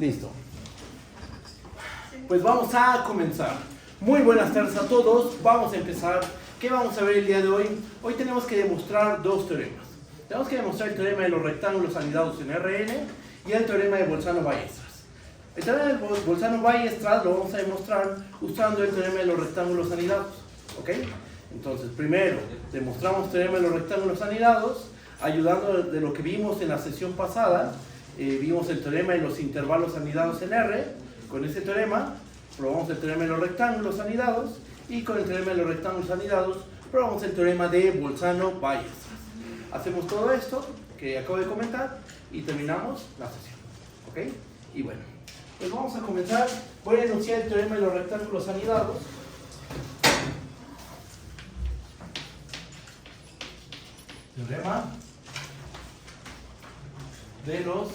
Listo. Pues vamos a comenzar. Muy buenas tardes a todos. Vamos a empezar. ¿Qué vamos a ver el día de hoy? Hoy tenemos que demostrar dos teoremas. Tenemos que demostrar el teorema de los rectángulos anidados en Rn y el teorema de Bolzano-Weierstrass. El teorema de Bolzano-Weierstrass lo vamos a demostrar usando el teorema de los rectángulos anidados. ¿Ok? Entonces, primero, demostramos el teorema de los rectángulos anidados, ayudando de lo que vimos en la sesión pasada. Vimos el teorema de los intervalos anidados en R. Con ese teorema probamos el teorema de los rectángulos anidados, y con el teorema de los rectángulos anidados probamos el teorema de Bolzano-Weierstrass. Hacemos todo esto que acabo de comentar y terminamos la sesión. ¿Ok? Y bueno, pues vamos a comenzar. Voy a enunciar el teorema de los rectángulos anidados. Teorema de los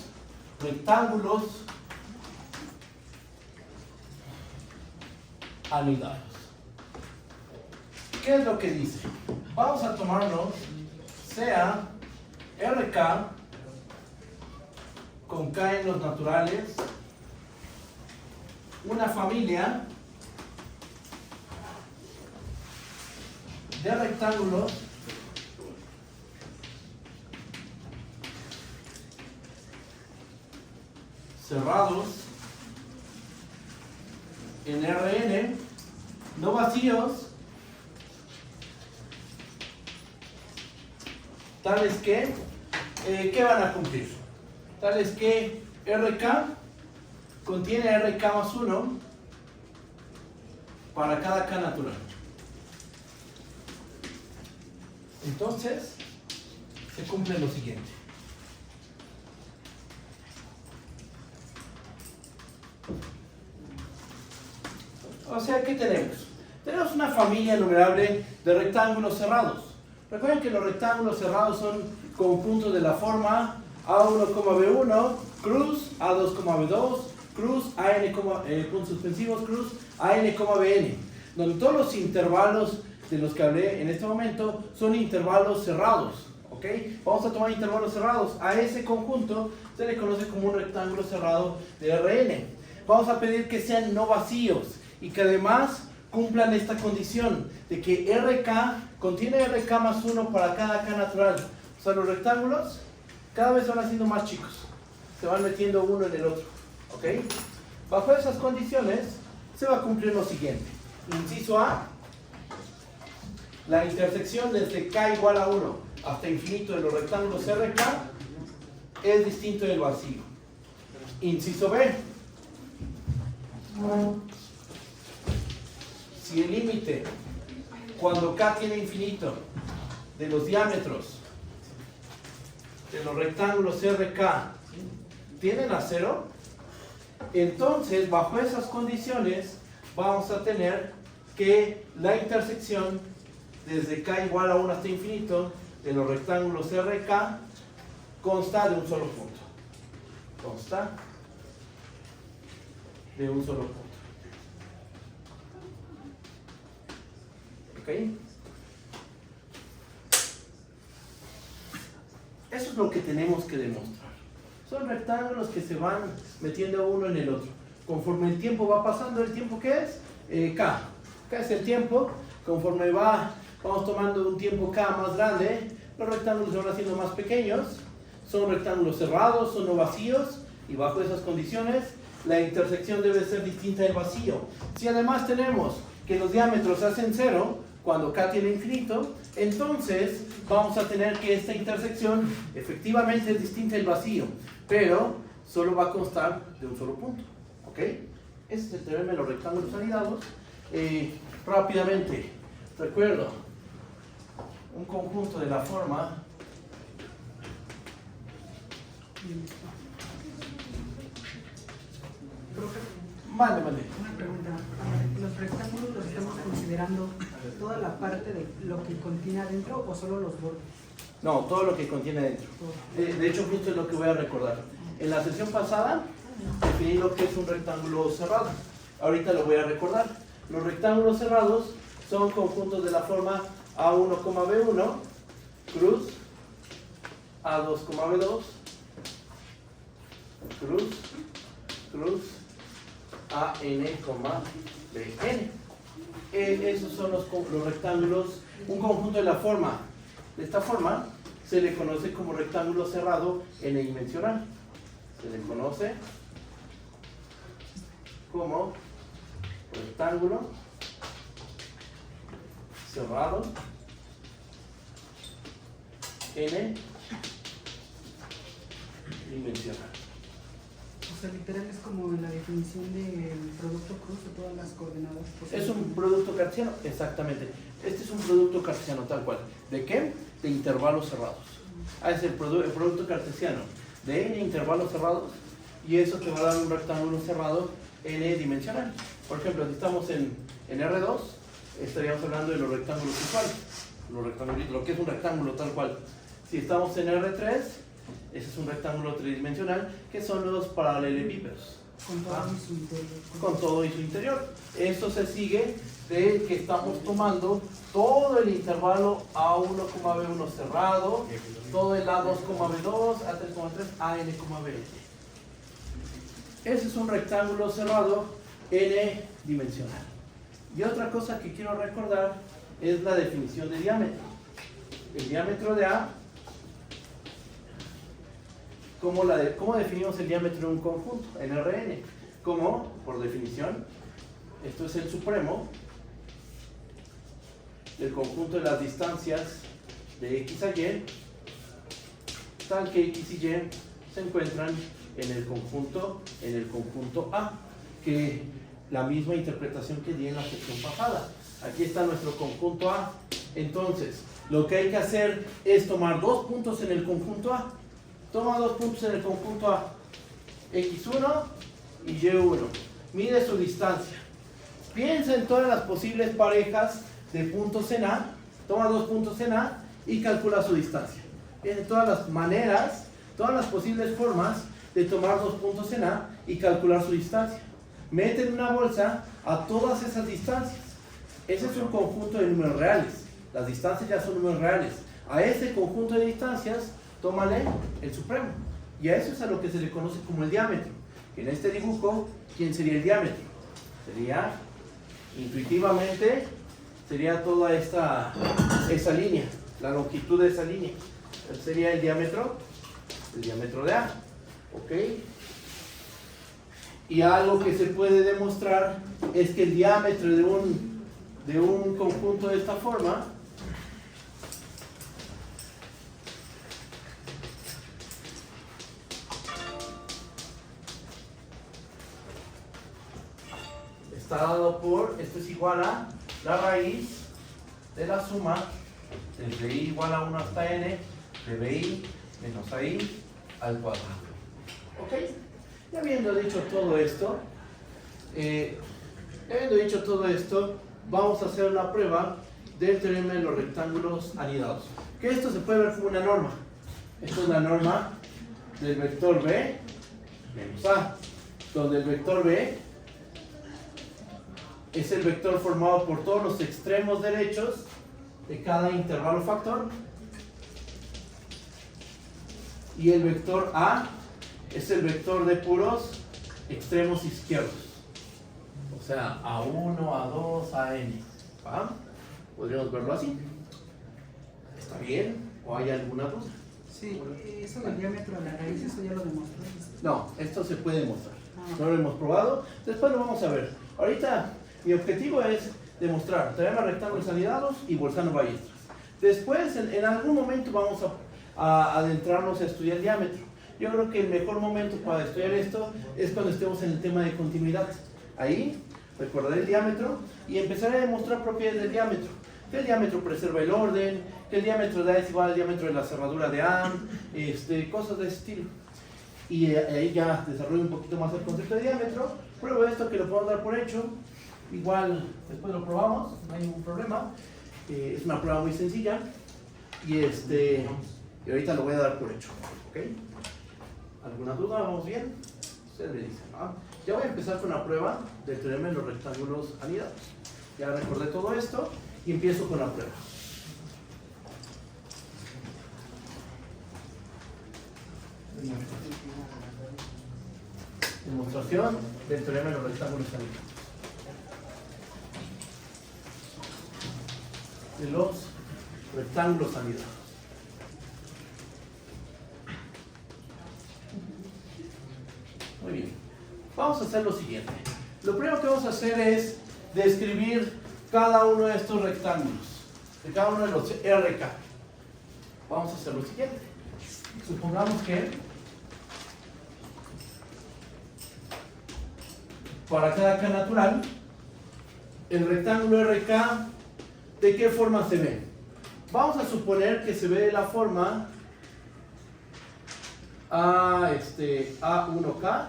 rectángulos anidados. ¿Qué es lo que dice? Vamos a tomarnos sea RK con K en los naturales, una familia de rectángulos cerrados en Rn, no vacíos, tales que, ¿qué van a cumplir? Tales que RK contiene RK más 1 para cada K natural. Entonces, se cumple lo siguiente. O sea, ¿qué tenemos? Tenemos una familia enumerable de rectángulos cerrados. Recuerden que los rectángulos cerrados son conjuntos de la forma A1,B1, cruz, A2,B2, cruz, AN, puntos suspensivos, cruz, AN,BN, donde todos los intervalos de los que hablé en este momento son intervalos cerrados. ¿Ok? Vamos a tomar intervalos cerrados. A ese conjunto se le conoce como un rectángulo cerrado de Rn. Vamos a pedir que sean no vacíos y que además cumplan esta condición de que RK contiene RK más 1 para cada K natural. O sea, los rectángulos cada vez van haciendo más chicos, se van metiendo uno en el otro. ¿Ok? Bajo esas condiciones se va a cumplir lo siguiente. Inciso A: la intersección desde K igual a 1 hasta infinito de los rectángulos RK es distinto del vacío. Inciso B: si el límite cuando K tiene infinito de los diámetros de los rectángulos RK tienden a 0, entonces bajo esas condiciones vamos a tener que la intersección desde K igual a 1 hasta infinito de los rectángulos RK consta de un solo punto. Consta de un solo punto. ¿Ok? Eso es lo que tenemos que demostrar. Son rectángulos que se van metiendo uno en el otro. Conforme el tiempo va pasando, ¿el tiempo qué es? K. K es el tiempo. Conforme vamos tomando un tiempo K más grande, los rectángulos se van haciendo más pequeños. Son rectángulos cerrados, son no vacíos, y bajo esas condiciones la intersección debe ser distinta del vacío. Si además tenemos que los diámetros hacen 0 cuando K tiene infinito, entonces vamos a tener que esta intersección efectivamente es distinta del vacío, pero solo va a constar de un solo punto. ¿Ok? Ese es el teorema de los rectángulos anidados. Rápidamente, recuerdo un conjunto de la forma Mande. Una pregunta. ¿Los rectángulos los estamos considerando toda la parte de lo que contiene adentro o solo los bordes? No, todo lo que contiene adentro. De hecho, justo es lo que voy a recordar. En la sesión pasada definí lo que es un rectángulo cerrado. Ahorita lo voy a recordar. Los rectángulos cerrados son conjuntos de la forma A1,B1, cruz, A2,B2, cruz, cruz AN, BN. Esos son los rectángulos, un conjunto de la forma. De esta forma se le conoce como rectángulo cerrado n-dimensional. Se le conoce como rectángulo cerrado n-dimensional. O sea, literal es como en la definición del producto cruz de todas las coordenadas posibles. Es un producto cartesiano, exactamente. Este es un producto cartesiano tal cual. ¿De qué? De intervalos cerrados. Es el producto cartesiano de n intervalos cerrados, y eso te va a dar un rectángulo cerrado n-dimensional. Por ejemplo, si estamos en R2, estaríamos hablando de los rectángulos usuales, lo que es un rectángulo tal cual. Si estamos en R3, ese es un rectángulo tridimensional, que son los paralelepípedos. Con todo y su interior. Con todo y su interior. Esto se sigue de que estamos tomando todo el intervalo A1,B1 cerrado, todo el A2,B2, A3,3, AN,B. Ese es un rectángulo cerrado n-dimensional. Y otra cosa que quiero recordar es la definición de diámetro. El diámetro de A, ¿cómo definimos el diámetro de un conjunto? En Rn. ¿Cómo? Por definición, esto es el supremo del conjunto de las distancias de x a y, tal que x y y se encuentran en el conjunto A, que la misma interpretación que di en la sección pasada. Aquí está nuestro conjunto A. Entonces, lo que hay que hacer es tomar dos puntos en el conjunto A. Toma dos puntos en el conjunto A, x1 y y1. Mide su distancia. Piensa en todas las posibles parejas de puntos en A. Toma dos puntos en A y calcula su distancia. En todas las maneras, todas las posibles formas de tomar dos puntos en A y calcular su distancia. Mete en una bolsa a todas esas distancias. Ese es un conjunto de números reales. Las distancias ya son números reales. A ese conjunto de distancias, tómale el supremo. Y a eso es a lo que se le conoce como el diámetro. En este dibujo, ¿quién sería el diámetro? Sería, intuitivamente, sería toda esa línea, la longitud de esa línea. Ese sería el diámetro de A. ¿Ok? Y algo que se puede demostrar es que el diámetro de un conjunto de esta forma está dado por, esto es igual a la raíz de la suma desde i igual a 1 hasta n de bi menos ai al cuadrado. ¿Ok? Ya habiendo dicho todo esto, vamos a hacer una prueba del teorema de los rectángulos anidados. Que esto se puede ver como una norma. Esto es la norma del vector b menos a, donde el vector b es el vector formado por todos los extremos derechos de cada intervalo factor, y el vector a es el vector de puros extremos izquierdos, o sea, A1, A2, AN. ¿Va? ¿Podríamos verlo así? ¿Está bien? ¿O hay alguna duda? Sí, eso del diámetro a la raíz, eso ya lo demostró. No, esto se puede demostrar. No lo hemos probado, después lo vamos a ver. Ahorita mi objetivo es demostrar teorema de rectángulos anidados y Bolzano-Ballestras. Después, en algún momento vamos a adentrarnos a estudiar el diámetro. Yo creo que el mejor momento para estudiar esto es cuando estemos en el tema de continuidad. Ahí recordaré el diámetro y empezaré a demostrar propiedades del diámetro. Que el diámetro preserva el orden, que el diámetro de A es igual al diámetro de la cerradura de A, cosas de ese estilo. Y ahí ya desarrollo un poquito más el concepto de diámetro. Pruebo esto que lo puedo dar por hecho. Igual después lo probamos, no hay ningún problema. Es una prueba muy sencilla. Y ahorita lo voy a dar por hecho. ¿Okay? ¿Alguna duda? ¿Vamos bien? Ustedes me dicen, ¿no? Ya voy a empezar con la prueba del teorema de los rectángulos anidados. Ya recordé todo esto y empiezo con la prueba. Demostración del teorema de los rectángulos anidados. De los rectángulos anidados. Muy bien. Vamos a hacer lo siguiente. Lo primero que vamos a hacer es describir cada uno de estos rectángulos, de cada uno de los RK. Vamos a hacer lo siguiente. Supongamos que para cada K natural, el rectángulo RK, ¿de qué forma se ve? Vamos a suponer que se ve de la forma A1K,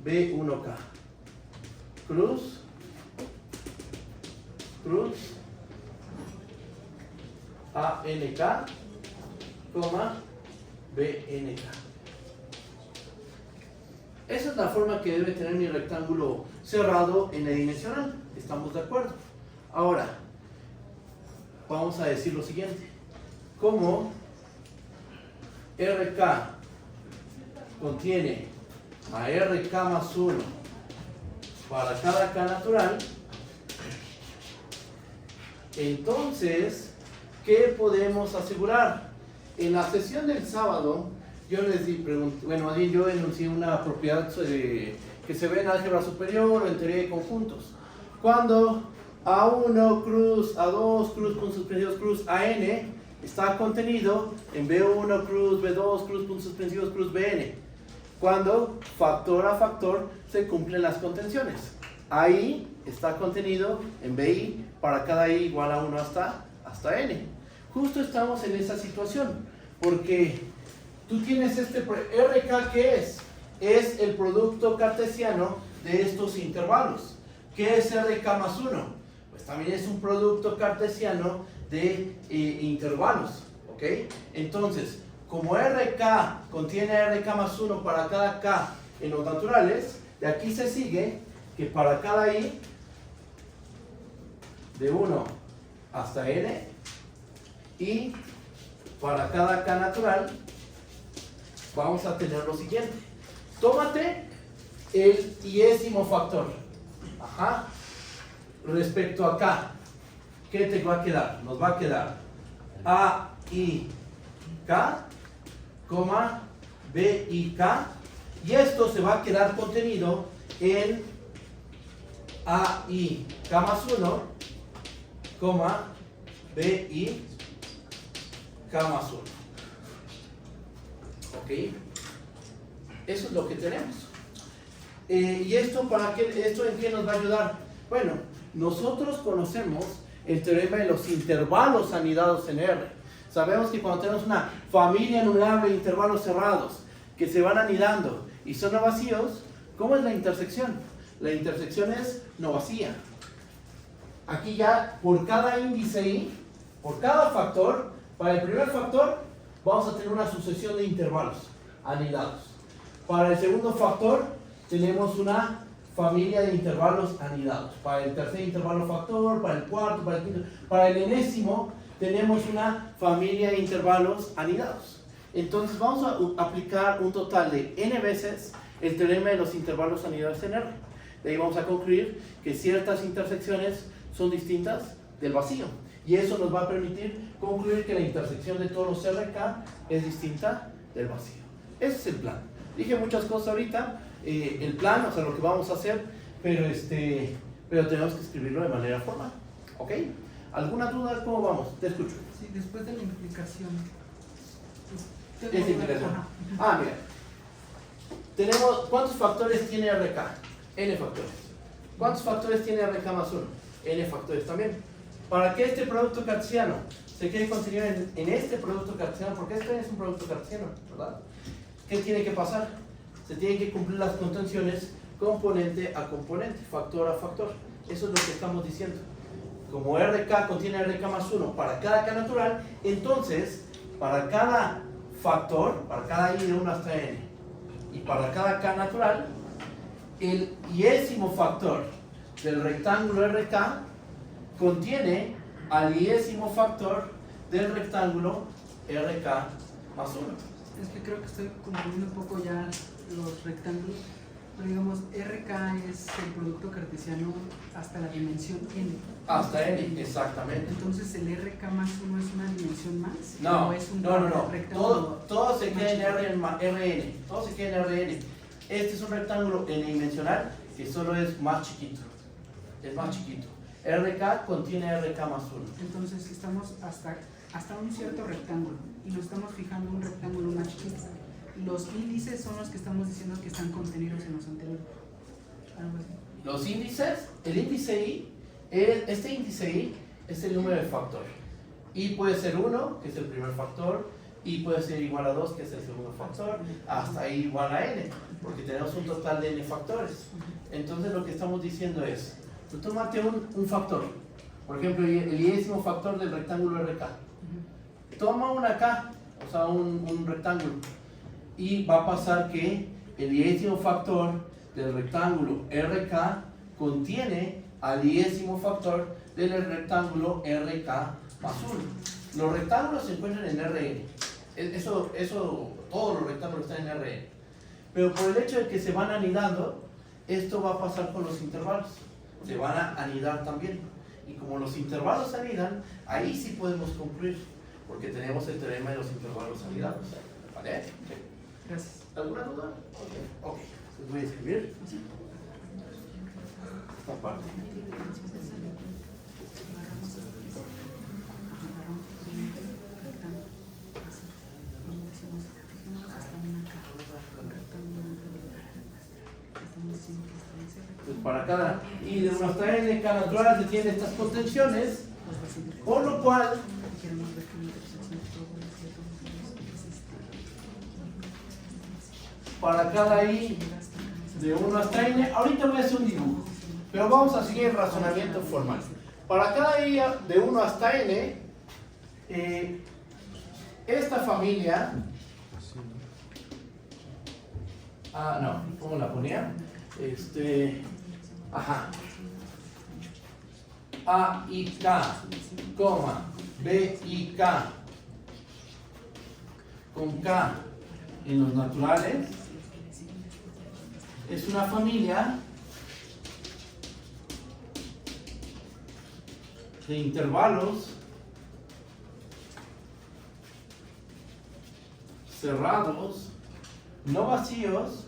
B1K, cruz, cruz, ANK, coma, BNK. Esa es la forma que debe tener mi rectángulo cerrado en la dimensional. ¿Estamos de acuerdo? Ahora, vamos a decir lo siguiente. Como RK contiene a RK más 1 para cada K natural, entonces, ¿qué podemos asegurar? En la sesión del sábado, yo les yo enuncié una propiedad que se ve en álgebra superior o en teoría de conjuntos. Cuando A1 cruz A2 cruz puntos suspensivos cruz AN está contenido en B1 cruz B2 cruz puntos suspensivos cruz BN. Cuando factor a factor se cumplen las contenciones. Ahí está contenido en BI para cada I igual a 1 hasta N. Justo estamos en esa situación, porque tú tienes este RK, ¿qué es? Es el producto cartesiano de estos intervalos. ¿Qué es RK más 1? Pues también es un producto cartesiano de intervalos, ¿ok? Entonces, como RK contiene RK más 1 para cada K en los naturales, de aquí se sigue que para cada I, de 1 hasta N, y para cada K natural, vamos a tener lo siguiente. Tómate el iésimo factor. Ajá. Respecto a K, ¿qué te va a quedar? Nos va a quedar A, I, K, coma, B, I, K, y esto se va a quedar contenido en A, I, K más 1, coma, B, I, K más 1. ¿Ok? Eso es lo que tenemos. ¿Y esto en qué nos va a ayudar? Bueno, nosotros conocemos el teorema de los intervalos anidados en R. Sabemos que cuando tenemos una familia numerable de intervalos cerrados que se van anidando y son no vacíos, ¿cómo es la intersección? La intersección es no vacía. Aquí ya, por cada índice I, por cada factor, para el primer factor vamos a tener una sucesión de intervalos anidados. Para el segundo factor tenemos una familia de intervalos anidados. Para el tercer intervalo factor, para el cuarto, para el quinto, para el enésimo tenemos una familia de intervalos anidados. Entonces vamos a aplicar un total de n veces el teorema de los intervalos anidados en R. De ahí vamos a concluir que ciertas intersecciones son distintas del vacío. Y eso nos va a permitir concluir que la intersección de todos los RK es distinta del vacío. Ese es el plan. Dije muchas cosas ahorita, el plan, o sea, lo que vamos a hacer, pero tenemos que escribirlo de manera formal. ¿Ok? ¿Alguna duda? ¿Cómo vamos? Te escucho. Sí, después de la implicación. ¿Qué es implicación? Ah, mira. Tenemos, ¿cuántos factores tiene RK? N factores. ¿Cuántos factores tiene RK más 1? N factores también. Para que este producto cartesiano se quede contenido en este producto cartesiano, porque este es un producto cartesiano, ¿verdad? ¿Qué tiene que pasar? Se tienen que cumplir las contenciones componente a componente, factor a factor. Eso es lo que estamos diciendo. Como RK contiene RK más 1 para cada K natural, entonces, para cada factor, para cada I de 1 hasta N, y para cada K natural, el iésimo factor del rectángulo RK contiene al iésimo factor del rectángulo RK más 1. Es que creo que estoy confundiendo un poco ya los rectángulos, pero digamos, RK es el producto cartesiano hasta la dimensión n. Hasta n, exactamente. Entonces, ¿el RK más 1 es una dimensión más? No, ¿O es un no. rectángulo? Todo se queda en Rn. Todo se queda en Rn. Este es un rectángulo n-dimensional que solo es más chiquito. Es más chiquito. RK contiene RK más 1. Entonces, estamos hasta un cierto rectángulo y nos estamos fijando en un rectángulo más chiquito. Los índices son los que estamos diciendo que están contenidos en los anteriores. Algo así. Los índices, el índice I, este índice I es el número de factor. I puede ser 1, que es el primer factor, I puede ser igual a 2, que es el segundo factor, hasta I igual a n, porque tenemos un total de n factores. Entonces lo que estamos diciendo es, tú tómate un factor, por ejemplo, el iésimo factor del rectángulo RK. Toma una K, o sea, un rectángulo, y va a pasar que el iésimo factor del rectángulo RK contiene al iésimo factor del rectángulo RK más 1. Los rectángulos se encuentran en Rn. Todos los rectángulos están en Rn. Pero por el hecho de que se van anidando, esto va a pasar con los intervalos. Se van a anidar también. Y como los intervalos anidan, ahí sí podemos concluir, porque tenemos el teorema de los intervalos anidados. ¿Vale? Gracias. ¿Alguna duda? Ok. Les voy a escribir esta parte. Pues para cada I de 1 hasta n, cada natural se tiene estas contenciones, por lo cual para cada I de 1 hasta n, ahorita voy a hacer un dibujo, pero vamos a seguir el razonamiento formal. Para cada I de 1 hasta n, esta familia, ¿cómo la ponía? A y K, B y K, con K en los naturales, es una familia de intervalos cerrados, no vacíos,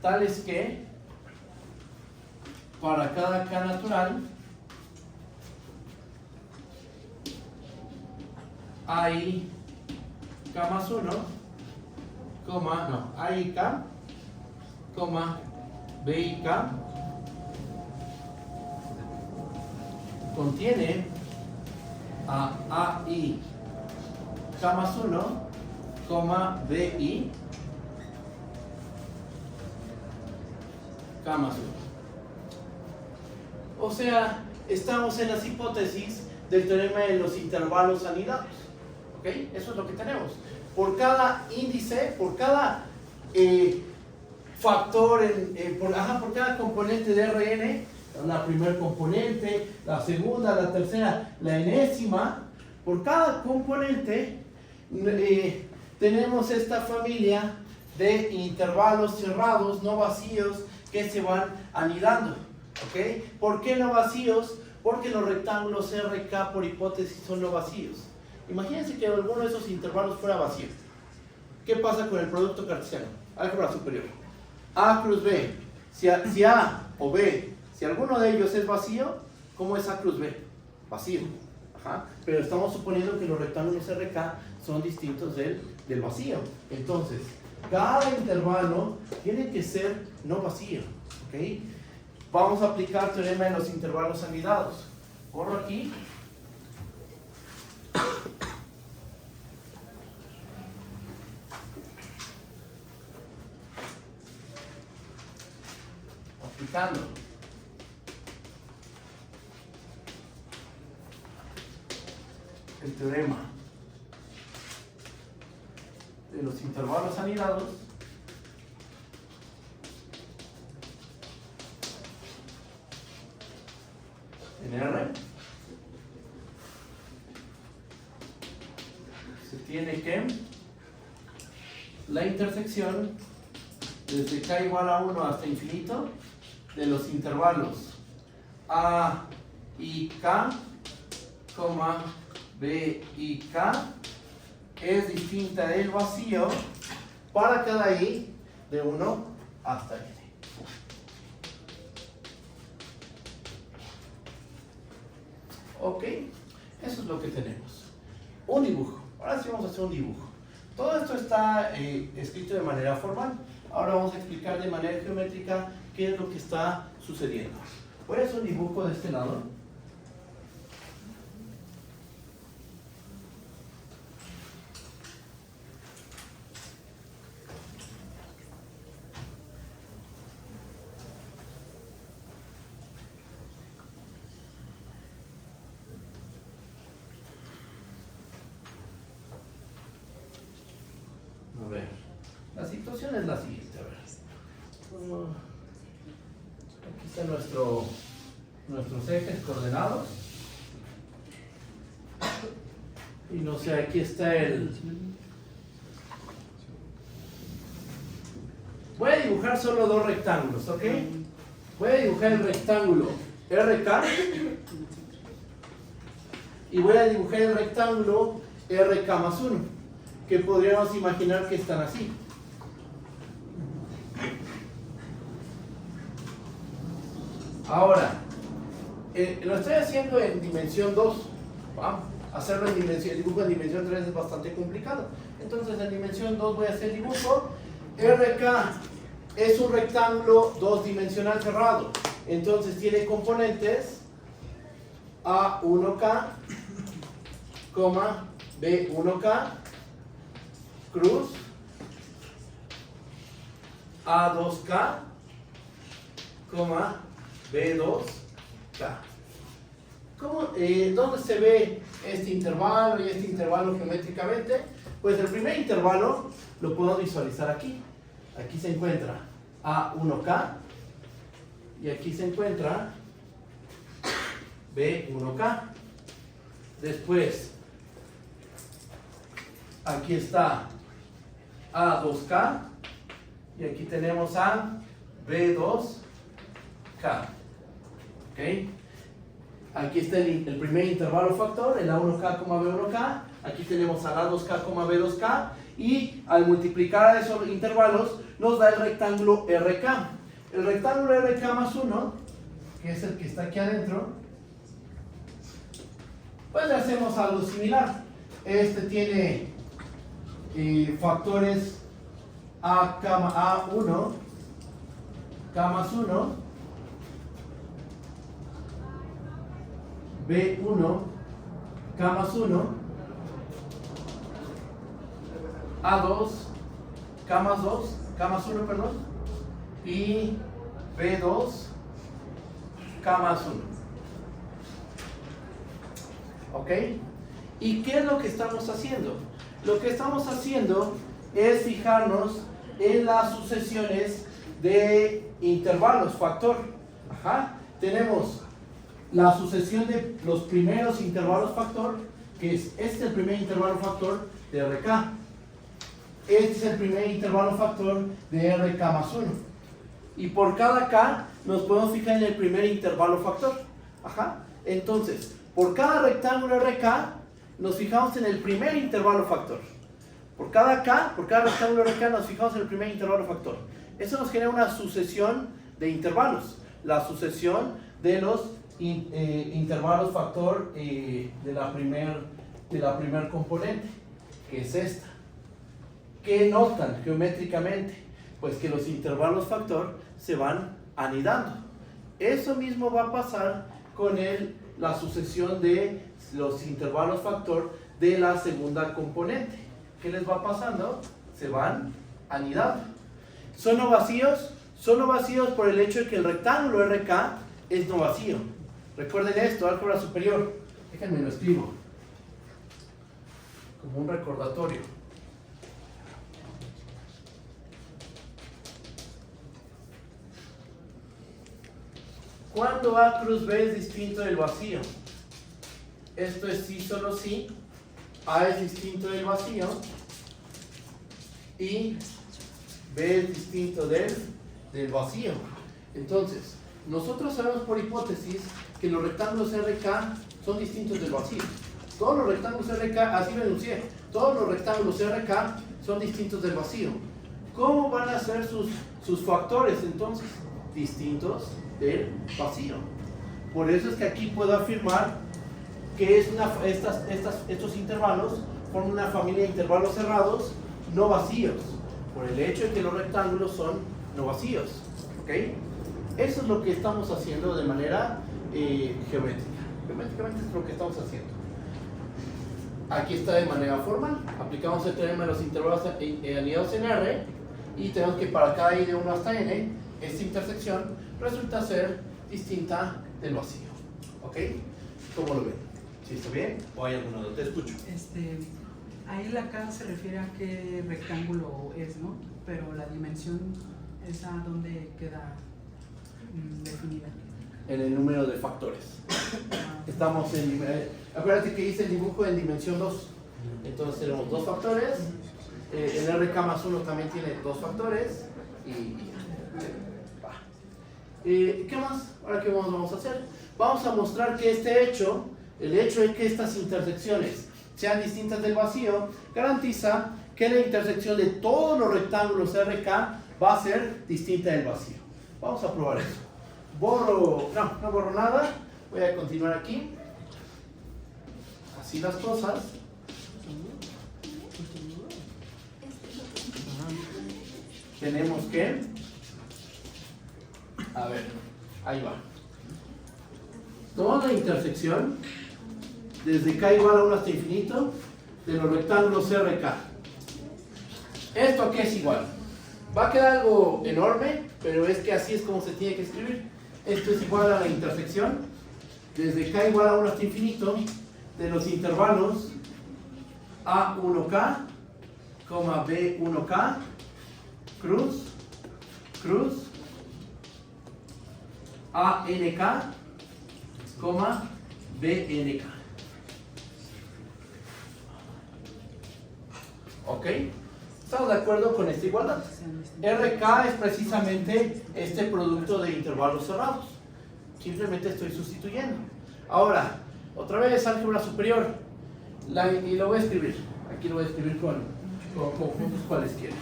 tales que para cada K natural hay K más 1, A y K, B y K, contiene a y K más 1, B y K más 1. O sea, estamos en las hipótesis del teorema de los intervalos anidados. ¿Ok? Eso es lo que tenemos. Por cada índice, por cada factor, por cada componente de Rn, la primera componente, la segunda, la tercera, la enésima, por cada componente tenemos esta familia de intervalos cerrados, no vacíos, que se van anidando. ¿Ok? ¿Por qué no vacíos? Porque los rectángulos RK por hipótesis son no vacíos. Imagínense que alguno de esos intervalos fuera vacío. ¿Qué pasa con el producto cartesiano? Álgebra superior. A cruz B. Si A o B, si alguno de ellos es vacío, ¿cómo es A cruz B? Vacío. Ajá. Pero estamos suponiendo que los rectángulos RK son distintos del vacío. Entonces, cada intervalo tiene que ser no vacío. ¿Ok? Vamos a aplicar el teorema de los intervalos anidados. Corro aquí. Aplicando. El teorema de los intervalos anidados. En R se multipliquen la intersección desde k igual a 1 hasta infinito de los intervalos a y k, b y k es distinta del vacío para cada i de 1 hasta n. Ok, eso es lo que tenemos. Un dibujo. Ahora sí vamos a hacer un dibujo. Todo esto está escrito de manera formal. Ahora vamos a explicar de manera geométrica qué es lo que está sucediendo. Voy a hacer un dibujo de este lado. A ver, la situación es la siguiente, a ver. Aquí están nuestros ejes coordenados. Y no sé, aquí está voy a dibujar solo dos rectángulos, ¿ok? Voy a dibujar el rectángulo RK y voy a dibujar el rectángulo RK más 1, que podríamos imaginar que están así. Ahora, lo estoy haciendo en dimensión 2. Vamos, hacerlo en dimensión, el dibujo en dimensión 3 es bastante complicado. Entonces en dimensión 2 voy a hacer el dibujo. RK es un rectángulo 2-dimensional cerrado. Entonces tiene componentes A1K, B1K, cruz, A2K, B2K. ¿Dónde se ve este intervalo y este intervalo geométricamente? Pues el primer intervalo lo podemos visualizar aquí. Aquí se encuentra A1K y aquí se encuentra B1K. Después, aquí está A2K y aquí tenemos a B2K. ¿Ok? Aquí está el primer intervalo factor, el A1K, B1K. Aquí tenemos al A2K, B2K. Y al multiplicar esos intervalos nos da el rectángulo RK. El rectángulo RK más 1, que es el que está aquí adentro, pues le hacemos algo similar. Este tiene factores A1, K más 1, B1, K más 1, A2, K más 2, K más 1, perdón, y B2, K más 1. ¿Ok? ¿Y qué es lo que estamos haciendo? Lo que estamos haciendo es fijarnos en las sucesiones de intervalos, factor. Ajá. Tenemos la sucesión de los primeros intervalos factor, que es el primer intervalo factor de RK. Este es el primer intervalo factor de RK más 1. Y por cada K nos podemos fijar en el primer intervalo factor. Ajá. Entonces, por cada rectángulo RK nos fijamos en el primer intervalo factor. Por cada K, por cada rectángulo RK nos fijamos en el primer intervalo factor. Eso nos genera una sucesión de intervalos. La sucesión de los intervalos factor de la primer componente, que es esta. ¿Qué notan geométricamente? Pues que los intervalos factor se van anidando. Eso mismo va a pasar con la sucesión de los intervalos factor de la segunda componente. ¿Qué les va pasando? Se van anidando. ¿Son no vacíos? Son no vacíos por el hecho de que el rectángulo RK es no vacío. Recuerden esto, álgebra superior. Déjenme lo escribo como un recordatorio. ¿Cuándo A cruz B es distinto del vacío? Esto es sí, solo sí. A es distinto del vacío y B es distinto del vacío. Entonces, nosotros sabemos por hipótesis que los rectángulos RK son distintos del vacío. Todos los rectángulos RK, así lo enuncié, todos los rectángulos RK son distintos del vacío. ¿Cómo van a ser sus factores entonces? Distintos del vacío. Por eso es que aquí puedo afirmar que es estos intervalos forman una familia de intervalos cerrados no vacíos, por el hecho de que los rectángulos son no vacíos. ¿Ok? Eso es lo que estamos haciendo de manera geométrica. Geométricamente es lo que estamos haciendo. Aquí está de manera formal. Aplicamos el teorema de los intervalos anidados en R y tenemos que para cada i de 1 hasta n, esta intersección resulta ser distinta del vacío. ¿Ok? ¿Cómo lo ven? ¿Sí está bien? ¿O hay alguna duda? Te escucho. Ahí la K se refiere a qué rectángulo es, ¿no? Pero la dimensión es a dónde queda definida. En el número de factores. Estamos en... acuérdate que hice el dibujo en dimensión 2. Entonces tenemos dos factores. El RK más 1 también tiene dos factores. ¿Qué más? Ahora, ¿qué vamos a hacer? Vamos a mostrar que este hecho, el hecho de que estas intersecciones sean distintas del vacío, garantiza que la intersección de todos los rectángulos RK va a ser distinta del vacío. Vamos a probar eso. No borro nada. Voy a continuar aquí. Así las cosas. Tenemos que... A ver, ahí va. Tomamos la intersección desde K igual a 1 hasta infinito de los rectángulos RK. ¿Esto a qué es igual? Va a quedar algo enorme, pero es que así es como se tiene que escribir. Esto es igual a la intersección desde K igual a 1 hasta infinito de los intervalos A1K, B1K, cruz, ANK, BNK. ¿Ok? ¿Estamos de acuerdo con esta igualdad? RK es precisamente este producto de intervalos cerrados. Simplemente estoy sustituyendo. Ahora, otra vez álgebra superior. Y lo voy a escribir. Aquí lo voy a escribir con conjuntos cualesquiera.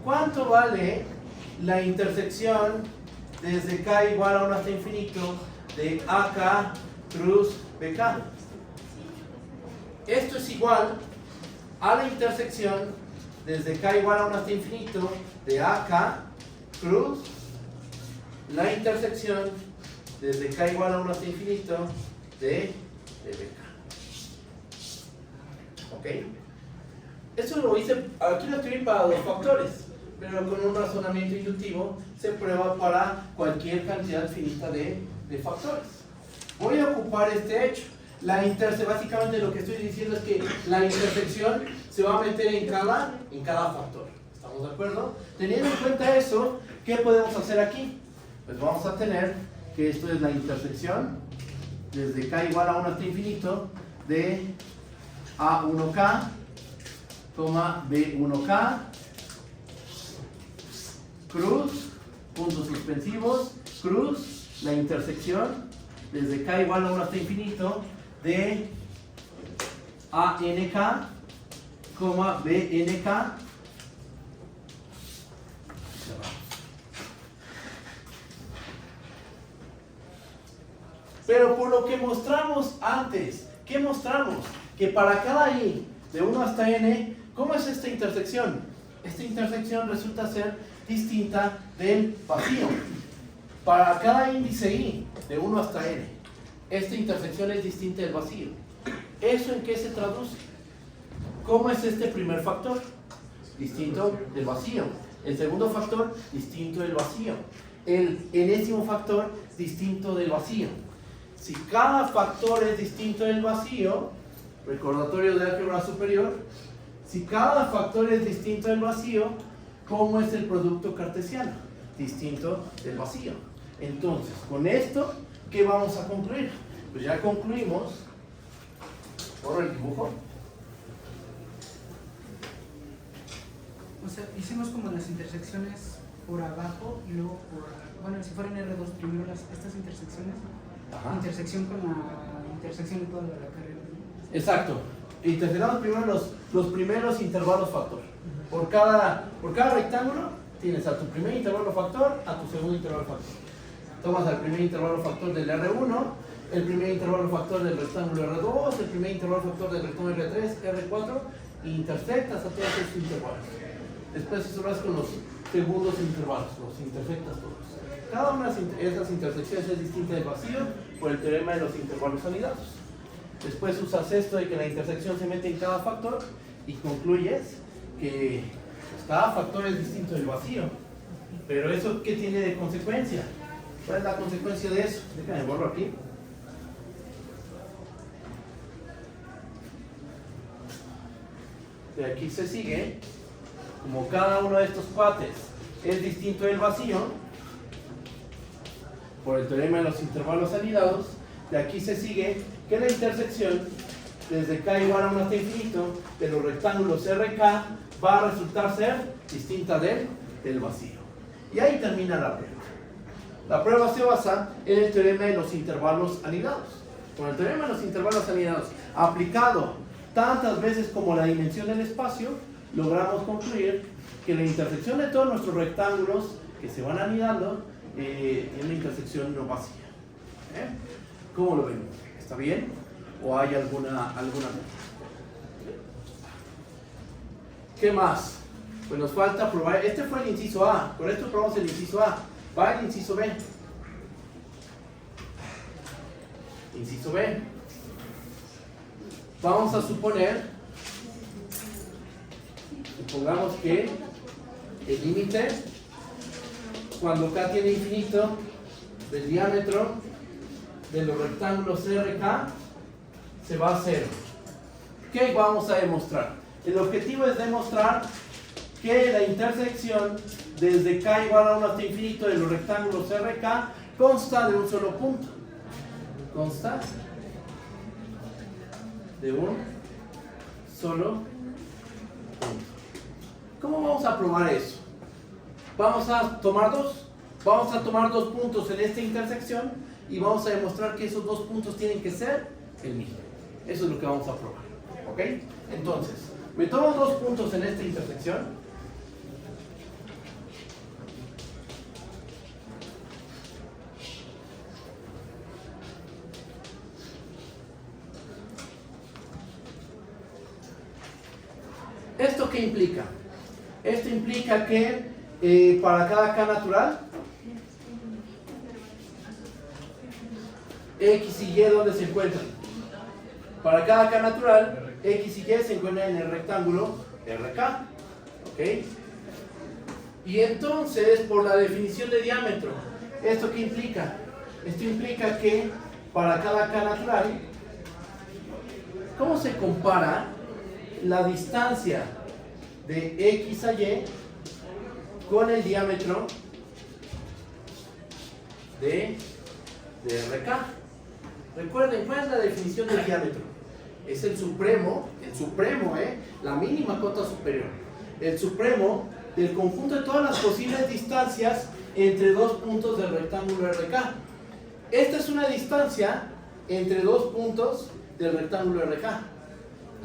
¿Cuánto vale la intersección desde K igual a 1 hasta infinito de AK cruz BK? Esto es igual a la intersección desde K igual a 1 hasta infinito de AK cruz la intersección desde K igual a 1 hasta infinito de BK. ¿Ok? Eso lo hice, aquí lo escribí para dos factores, pero con un razonamiento inductivo se prueba para cualquier cantidad finita de factores. Voy a ocupar este hecho. Básicamente lo que estoy diciendo es que la intersección se va a meter en cada factor. ¿Estamos de acuerdo? Teniendo en cuenta eso, ¿qué podemos hacer aquí? Pues vamos a tener que esto es la intersección desde K igual a 1 hasta infinito de A1K, B1K, cruz, puntos suspensivos, cruz, la intersección desde K igual a 1 hasta infinito de ANK, BNK. Pero por lo que mostramos antes, ¿qué mostramos? Que para cada i de 1 hasta n, ¿cómo es esta intersección? Esta intersección resulta ser distinta del vacío. Para cada índice i de 1 hasta n, esta intersección es distinta del vacío. ¿Eso en qué se traduce? ¿Cómo es este primer factor? Distinto del vacío. El segundo factor, distinto del vacío. El enésimo factor, distinto del vacío. Si cada factor es distinto del vacío, recordatorio de álgebra superior, si cada factor es distinto del vacío, ¿cómo es el producto cartesiano? Distinto del vacío. Entonces, con esto, ¿qué vamos a concluir? Pues ya concluimos. Borro el dibujo. O sea, hicimos como las intersecciones por abajo y luego por, bueno, si fueran R2, primero estas intersecciones, Ajá. intersección con la intersección de toda la carrera, ¿no? Exacto. Interseccionamos primero los primeros intervalos factor. Por cada rectángulo tienes a tu primer intervalo factor, a tu segundo intervalo factor. Tomas al primer intervalo factor del R1, el primer intervalo factor del rectángulo R2, el primer intervalo factor del rectángulo R3, R4, e intersectas a todos estos intervalos. Después eso lo haces con los segundos intervalos, los intersectas todos. Cada una de esas intersecciones es distinta del vacío por el teorema de los intervalos anidados. Después usas esto de que la intersección se mete en cada factor y concluyes que pues, cada factor es distinto del vacío. Pero eso, ¿qué tiene de consecuencia? ¿Cuál es la consecuencia de eso? Déjame borro aquí. De aquí se sigue, como cada uno de estos cuates es distinto del vacío, por el teorema de los intervalos anidados, de aquí se sigue que la intersección desde k igual a 1 hasta infinito de los rectángulos RK va a resultar ser distinta del vacío. Y ahí termina la prueba. La prueba se basa en el teorema de los intervalos anidados. Con el teorema de los intervalos anidados aplicado tantas veces como la dimensión del espacio, logramos concluir que la intersección de todos nuestros rectángulos que se van anidando es una intersección no vacía. ¿Cómo lo ven? ¿Está bien? ¿O hay alguna duda? ¿Qué más? Pues nos falta probar. Este fue el inciso A. Con esto probamos el inciso A. Va el inciso B. Inciso B. Vamos a suponer, supongamos que el límite, cuando k tiene infinito, del diámetro de los rectángulos RK se va a 0. ¿Qué vamos a demostrar? El objetivo es demostrar que la intersección desde k igual a 1 hasta infinito de los rectángulos RK consta de un solo punto. Consta de un solo punto. ¿Cómo vamos a probar eso? Vamos a tomar dos puntos en esta intersección y vamos a demostrar que esos dos puntos tienen que ser el mismo. Eso es lo que vamos a probar. ¿Ok? Entonces, me tomo dos puntos en esta intersección. ¿Esto qué implica? Esto implica que para cada k natural, x y y, ¿dónde se encuentran? Para cada k natural, x y y se encuentran en el rectángulo RK. ¿Ok? Y entonces, por la definición de diámetro, ¿esto qué implica? Esto implica que para cada k natural, ¿cómo se compara la distancia de x a y con el diámetro de RK? Recuerden, ¿cuál es la definición del diámetro? Es el supremo, la mínima cota superior, el supremo del conjunto de todas las posibles distancias entre dos puntos del rectángulo RK. Esta es una distancia entre dos puntos del rectángulo RK.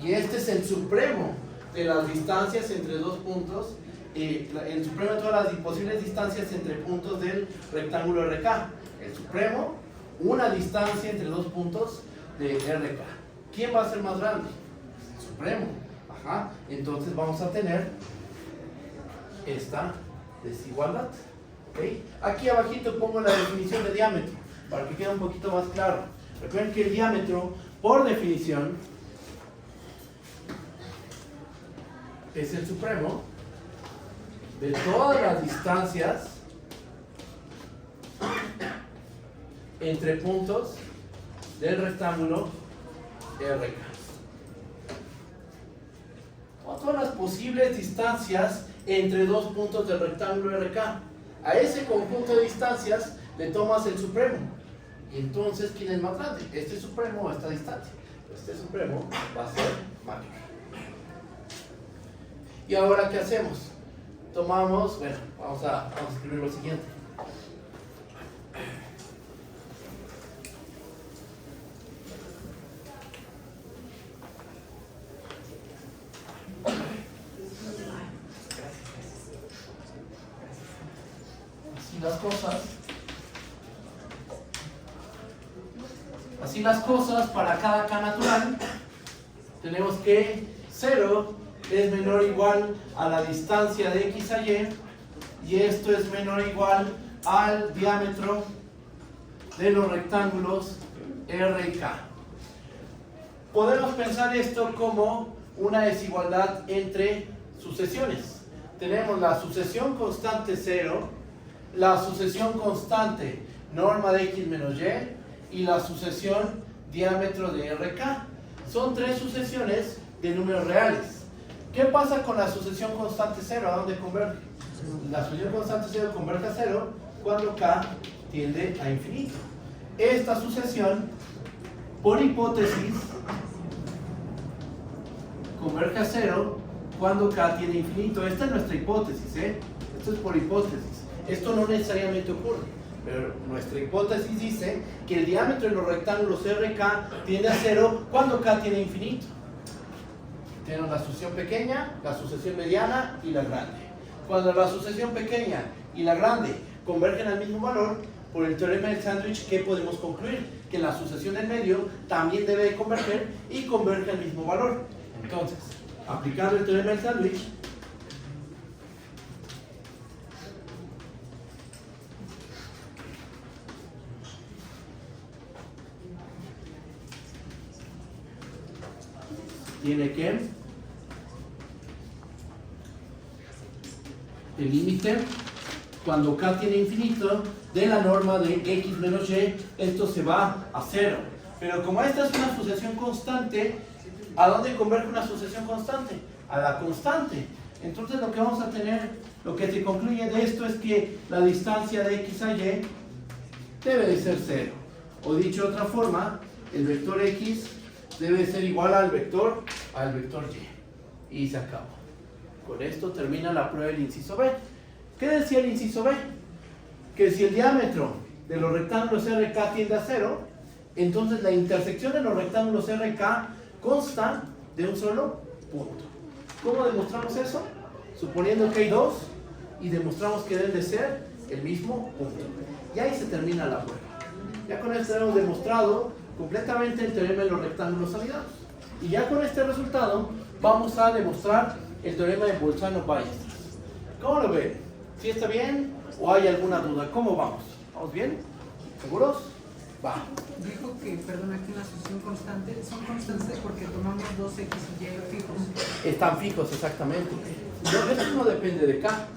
Y este es el supremo de las distancias entre dos puntos, el supremo de todas las posibles distancias entre puntos del rectángulo RK. El supremo, una distancia entre dos puntos de RK. ¿Quién va a ser más grande? El supremo. Ajá. Entonces vamos a tener esta desigualdad. ¿Okay? Aquí abajito pongo la definición de diámetro para que quede un poquito más claro. Recuerden que el diámetro, por definición, es el supremo de todas las distancias entre puntos del rectángulo RK. O todas las posibles distancias entre dos puntos del rectángulo RK. A ese conjunto de distancias le tomas el supremo. Y entonces, ¿quién es más grande? ¿Este supremo o esta distancia? Este supremo va a ser mayor. ¿Y ahora qué hacemos? tomamos, bueno, vamos a escribir lo siguiente. Así las cosas para cada K natural, tenemos que 0 es menor o igual a la distancia de X a Y esto es menor o igual al diámetro de los rectángulos R y K. Podemos pensar esto como una desigualdad entre sucesiones. Tenemos la sucesión constante 0, la sucesión constante norma de X menos Y la sucesión diámetro de RK. Son tres sucesiones de números reales. ¿Qué pasa con la sucesión constante 0? ¿A dónde converge? La sucesión constante 0 converge a 0 cuando K tiende a infinito. Esta sucesión, por hipótesis, converge a 0 cuando K tiende a infinito. Esta es nuestra hipótesis, Esto es por hipótesis. Esto no necesariamente ocurre, pero nuestra hipótesis dice que el diámetro de los rectángulos RK tiende a 0 cuando K tiene infinito. Tenemos la sucesión pequeña, la sucesión mediana y la grande. Cuando la sucesión pequeña y la grande convergen al mismo valor, por el teorema del sándwich, ¿qué podemos concluir? Que la sucesión del medio también debe de converger y converge al mismo valor. Entonces, aplicando el teorema del sándwich, tiene que el límite cuando K tiene infinito de la norma de X menos Y, esto se va a 0. Pero como esta es una sucesión constante, ¿a dónde converge una sucesión constante? A la constante. Entonces lo que vamos a tener, lo que se concluye de esto es que la distancia de X a Y debe de ser 0. O dicho de otra forma, el vector X debe ser igual al vector Y. Y se acabó. Con esto termina la prueba del inciso B. ¿Qué decía el inciso B? Que si el diámetro de los rectángulos RK tiende a 0, entonces la intersección de los rectángulos RK consta de un solo punto. ¿Cómo demostramos eso? Suponiendo que hay dos y demostramos que deben de ser el mismo punto. Y ahí se termina la prueba. Ya con esto hemos demostrado completamente el teorema de los rectángulos anidados. Y ya con este resultado vamos a demostrar el teorema de Bolzano-Weierstrass. ¿Cómo lo ven? ¿Sí está bien o hay alguna duda? ¿Cómo vamos? ¿Vamos bien? ¿Seguros? Va. Dijo que, perdón, aquí una sucesión constante, son constantes porque tomamos dos X y Y fijos. Están fijos, exactamente. Esto no depende de K.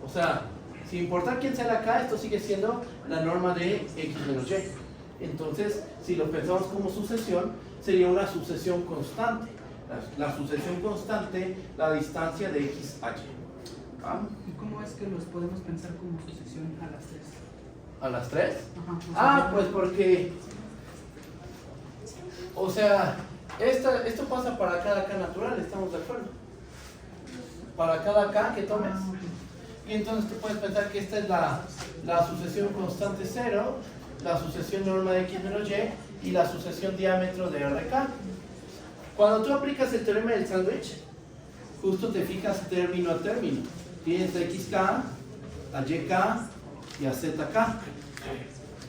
O sea, sin importar quién sea la K, esto sigue siendo la norma de X menos Y. Entonces, si lo pensamos como sucesión, sería una sucesión constante. La sucesión constante, la distancia de X a Y. ¿Ah? ¿Y cómo es que los podemos pensar como sucesión a las tres? ¿A las tres? Ajá, pues porque, o sea, esto pasa para cada K natural, ¿estamos de acuerdo? Para cada K que tomes. Y entonces tú puedes pensar que esta es la sucesión constante 0, la sucesión norma de X menos Y y la sucesión diámetro de RK. Cuando tú aplicas el teorema del sándwich, justo te fijas término a término. Tienes a XK, a YK y a ZK.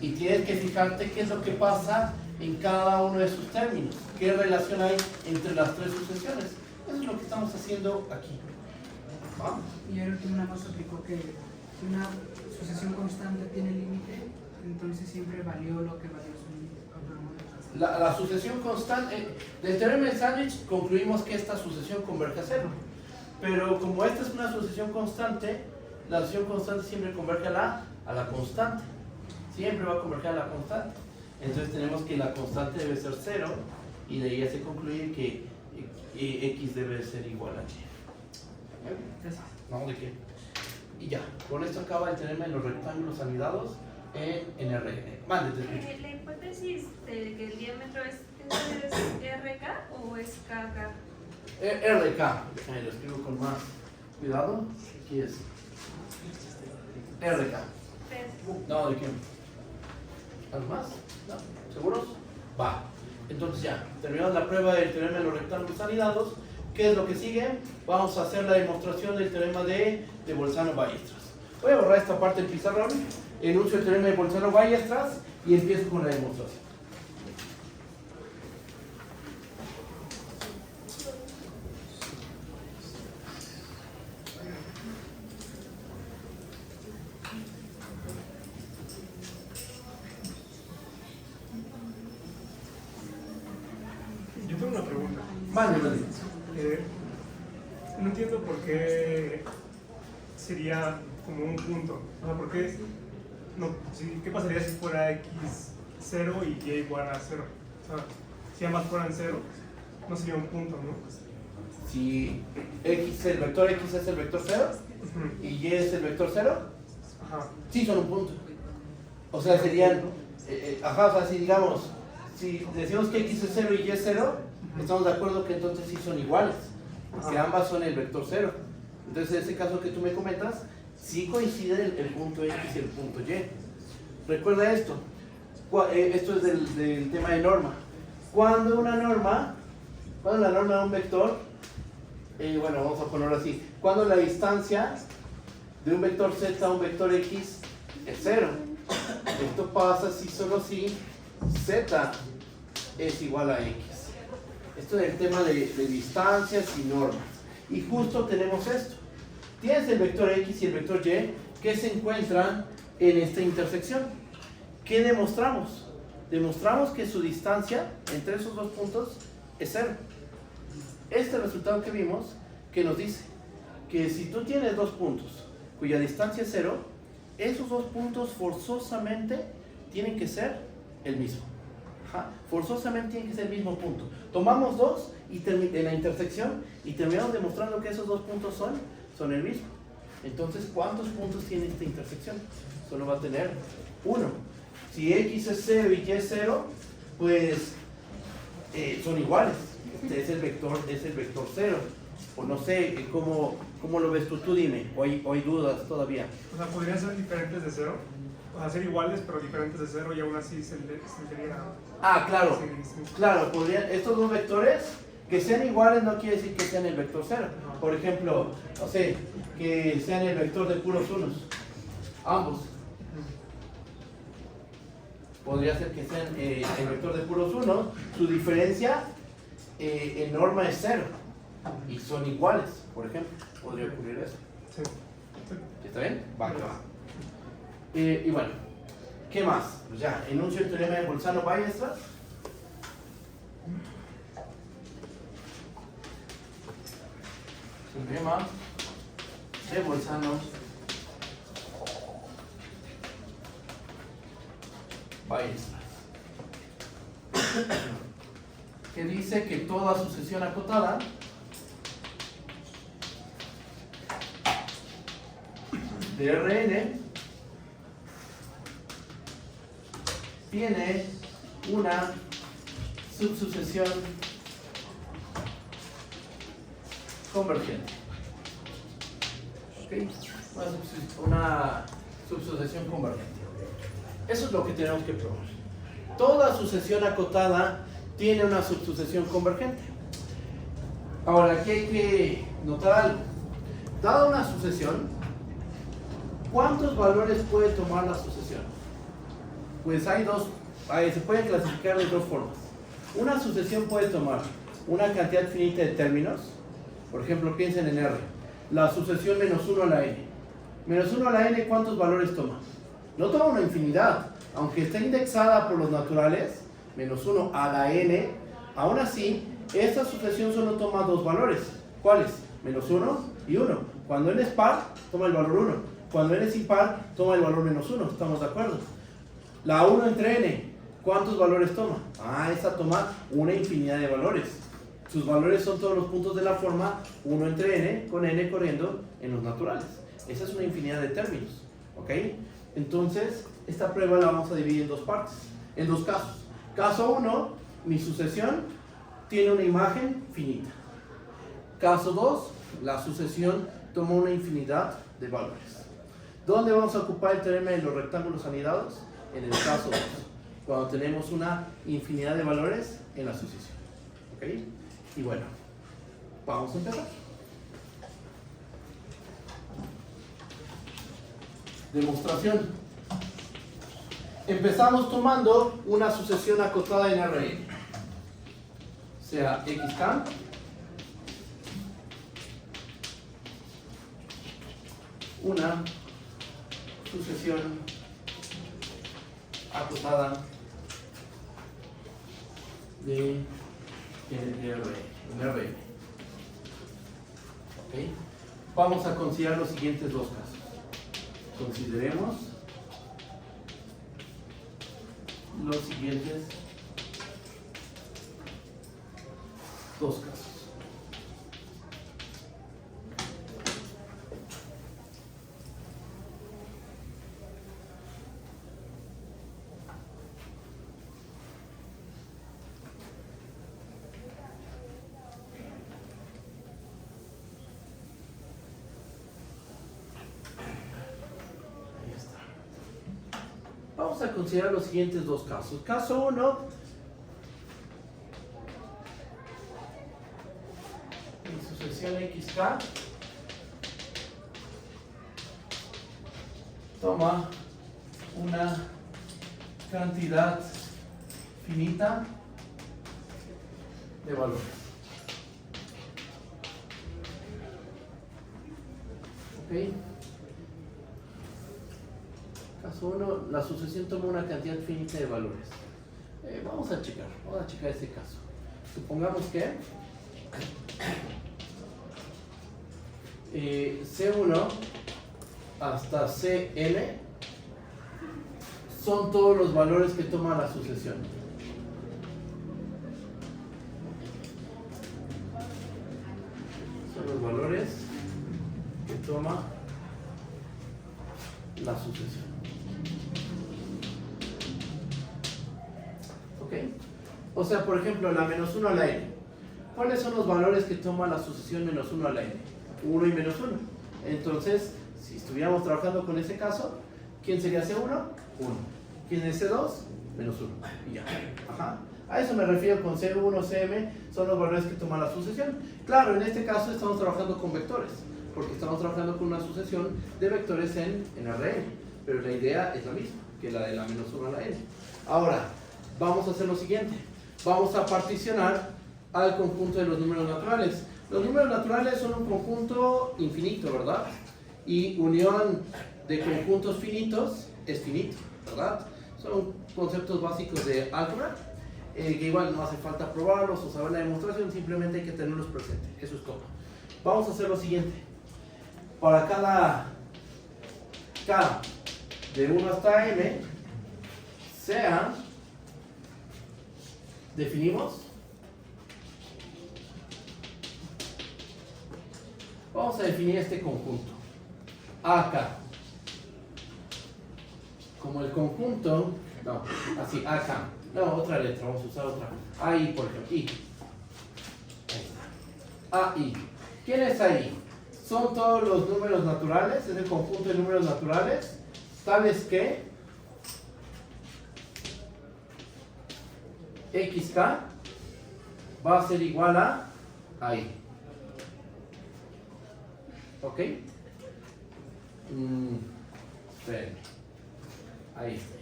Y tienes que fijarte qué es lo que pasa en cada uno de sus términos. ¿Qué relación hay entre las tres sucesiones? Eso es lo que estamos haciendo aquí. ¿Va? Y el último nada más aplicó que una sucesión constante tiene límite, entonces siempre valió lo que valió su límite. La sucesión constante, del teorema del sándwich concluimos que esta sucesión converge a 0. Pero como esta es una sucesión constante, la sucesión constante siempre converge a la constante. Siempre va a converger a la constante. Entonces tenemos que la constante debe ser 0 y de ahí ya se concluye que X debe ser igual a Y. Gracias. No, ¿de qué? Y ya, con esto acaba el teorema de los rectángulos anidados en RN. Mande, te escucho. La hipótesis de que el diámetro es RK o es KK? RK, déjame lo escribo con más Cuidado, aquí es RK. No, ¿de quién? ¿Algo más? ¿No? ¿Seguros? Va. Entonces ya, terminamos la prueba del teorema de los rectángulos anidados. ¿Qué es lo que sigue? Vamos a hacer la demostración del teorema de Bolzano-Weierstrass. Voy a borrar esta parte del pizarrón, enuncio el teorema de Bolzano-Weierstrass y empiezo con la demostración. Yo tengo una pregunta. Vale. No entiendo por qué sería como un punto. O sea, ¿por qué? No, ¿qué pasaría si fuera x 0 y y igual a 0? O sea, si ambas fueran 0, no sería un punto, ¿no? Si x, el vector x es el vector 0 y y es el vector 0, Ajá. sí son un punto. O sea, serían, o sea, si digamos, si decimos que x es 0 y y es 0, estamos de acuerdo que entonces sí son iguales, porque ambas son el vector 0. Entonces, en ese caso que tú me comentas, sí coincide el punto x y el punto y. Recuerda esto, esto es del tema de norma. Cuando la norma de un vector, bueno, vamos a ponerlo así, cuando la distancia de un vector z a un vector x es 0. Esto pasa si solo si z es igual a x. Esto es el tema de distancias y normas. Y justo tenemos esto. Tienes el vector x y el vector y que se encuentran en esta intersección. ¿Qué demostramos? Demostramos que su distancia entre esos dos puntos es 0. Este resultado que vimos, que nos dice que si tú tienes dos puntos cuya distancia es 0, esos dos puntos forzosamente tienen que ser el mismo. Forzosamente tienen que ser el mismo punto. Tomamos dos en la intersección y terminamos demostrando que esos dos puntos son el mismo. Entonces, ¿cuántos puntos tiene esta intersección? Solo va a tener uno. Si x es 0 y y es 0, pues son iguales. Este es el vector 0. O no sé, ¿cómo lo ves tú? Tú dime, o hay dudas todavía. O sea, podrían ser diferentes de 0. O sea, ser iguales pero diferentes de 0 y aún así se sentiría... Claro. Sí. Claro, estos dos vectores que sean iguales no quiere decir que sean el vector 0. Por ejemplo, no sé, que sean el vector de puros unos. Ambos. Podría ser que sean el vector de puros unos. Su diferencia en norma es 0. Y son iguales, por ejemplo. Podría ocurrir eso. Sí. ¿Está bien? Va. Y bueno, ¿qué más? Pues ya, enuncio el teorema de Bolzano-Weierstrass. Teorema de Bolzano-Weierstrass. Que dice que toda sucesión acotada de Rn tiene una subsucesión convergente. ¿Okay? Una subsucesión convergente. Eso es lo que tenemos que probar. Toda sucesión acotada tiene una subsucesión convergente. Ahora, aquí hay que notar algo. Dada una sucesión, ¿cuántos valores puede tomar la sucesión? Pues se pueden clasificar de dos formas. Una sucesión puede tomar una cantidad finita de términos. Por ejemplo, piensen en R. La sucesión menos 1 a la n. Menos 1 a la n, ¿cuántos valores toma? No toma una infinidad. Aunque esté indexada por los naturales, menos 1 a la n, aún así, esta sucesión solo toma dos valores. ¿Cuáles? Menos 1 y 1. Cuando n es par, toma el valor 1. Cuando n es impar, toma el valor menos 1. ¿Estamos de acuerdo? La 1 entre n, ¿cuántos valores toma? Esta toma una infinidad de valores. Sus valores son todos los puntos de la forma 1 entre n, con n corriendo en los naturales. Esa es una infinidad de términos. ¿Ok? Entonces, esta prueba la vamos a dividir en dos partes, en dos casos. Caso 1, mi sucesión tiene una imagen finita. Caso 2, la sucesión toma una infinidad de valores. ¿Dónde vamos a ocupar el teorema de los rectángulos anidados? En el caso 2, cuando tenemos una infinidad de valores en la sucesión. ¿Ok? Y bueno, vamos a empezar. Demostración. Empezamos tomando una sucesión acotada en Rn, sea xk una sucesión acotada de Rn. ¿Okay? Vamos a considerar los siguientes dos casos. Consideremos los siguientes dos casos. Vamos a considerar los siguientes dos casos. Caso 1, en sucesión xk toma una cantidad finita de valores. ¿Ok? Caso 1, la sucesión toma una cantidad finita de valores. Vamos a checar este caso. Supongamos que C1 hasta Cn son todos los valores que toma la sucesión. Son los valores que toma la sucesión. ¿Ok? O sea, por ejemplo, la menos 1 a la n. ¿Cuáles son los valores que toma la sucesión menos 1 a la n? 1 y menos 1. Entonces, si estuviéramos trabajando con ese caso, ¿quién sería C1? 1. ¿Quién es C2? Menos 1. Y ya. Ajá. A eso me refiero con C1, Cm, son los valores que toma la sucesión. Claro, en este caso estamos trabajando con vectores, porque estamos trabajando con una sucesión de vectores en Rn, pero la idea es la misma que la de la menos 1 a la n. Ahora, vamos a hacer lo siguiente. Vamos a particionar al conjunto de los números naturales. Los números naturales son un conjunto infinito, ¿verdad? Y unión de conjuntos finitos es finito, ¿verdad? Son conceptos básicos de álgebra, que igual no hace falta probarlos o saber la demostración, simplemente hay que tenerlos presentes. Eso es todo. Vamos a hacer lo siguiente. Para cada k de 1 hasta n, sea, definimos, vamos a definir este conjunto, AK, como el conjunto, no, así, AK, no, otra letra, vamos a usar otra, AI, por ejemplo, I, ahí está, AI, ¿quién es AI? Son todos los números naturales, es el conjunto de números naturales, tales que xk va a ser igual a AI. ¿Ok? Esperen. Ahí está.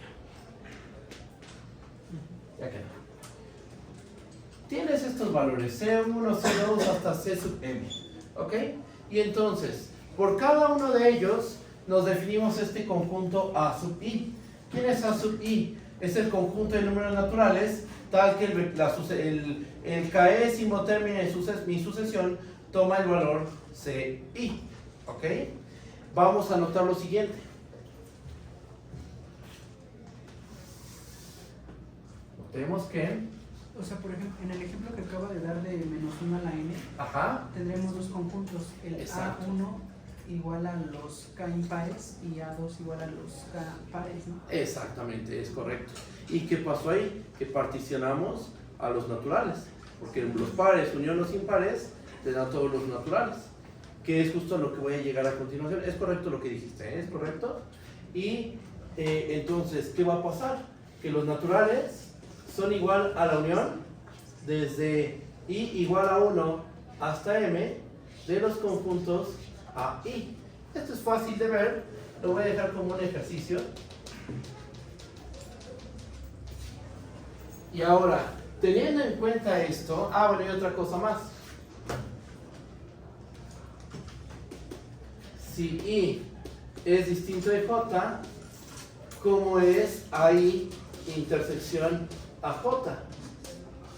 Ya quedó. Tienes estos valores, C1, C2 hasta C sub m. ¿Ok? Y entonces, por cada uno de ellos, nos definimos este conjunto A sub I. ¿Quién es A sub I? Es el conjunto de números naturales, tal que el késimo término de mi sucesión toma el valor CI. ¿Ok? Vamos a anotar lo siguiente. Notemos que... O sea, por ejemplo, en el ejemplo que acaba de dar de menos 1 a la n, Ajá. tendremos dos conjuntos, el Exacto. A1 igual a los k impares y A2 igual a los k pares, ¿no? Exactamente, es correcto. ¿Y qué pasó ahí? Que particionamos a los naturales, porque los pares unión los impares te dan todos los naturales. que es justo lo que voy a llegar a continuación. Es correcto lo que dijiste, ¿eh? Es correcto. Y entonces, ¿qué va a pasar? Que los naturales son igual a la unión desde I igual a 1 hasta M de los conjuntos A, I. Esto es fácil de ver, lo voy a dejar como un ejercicio. Y ahora, teniendo en cuenta esto, bueno, y otra cosa más. Si I es distinto de J, ¿cómo es AI intersección a J?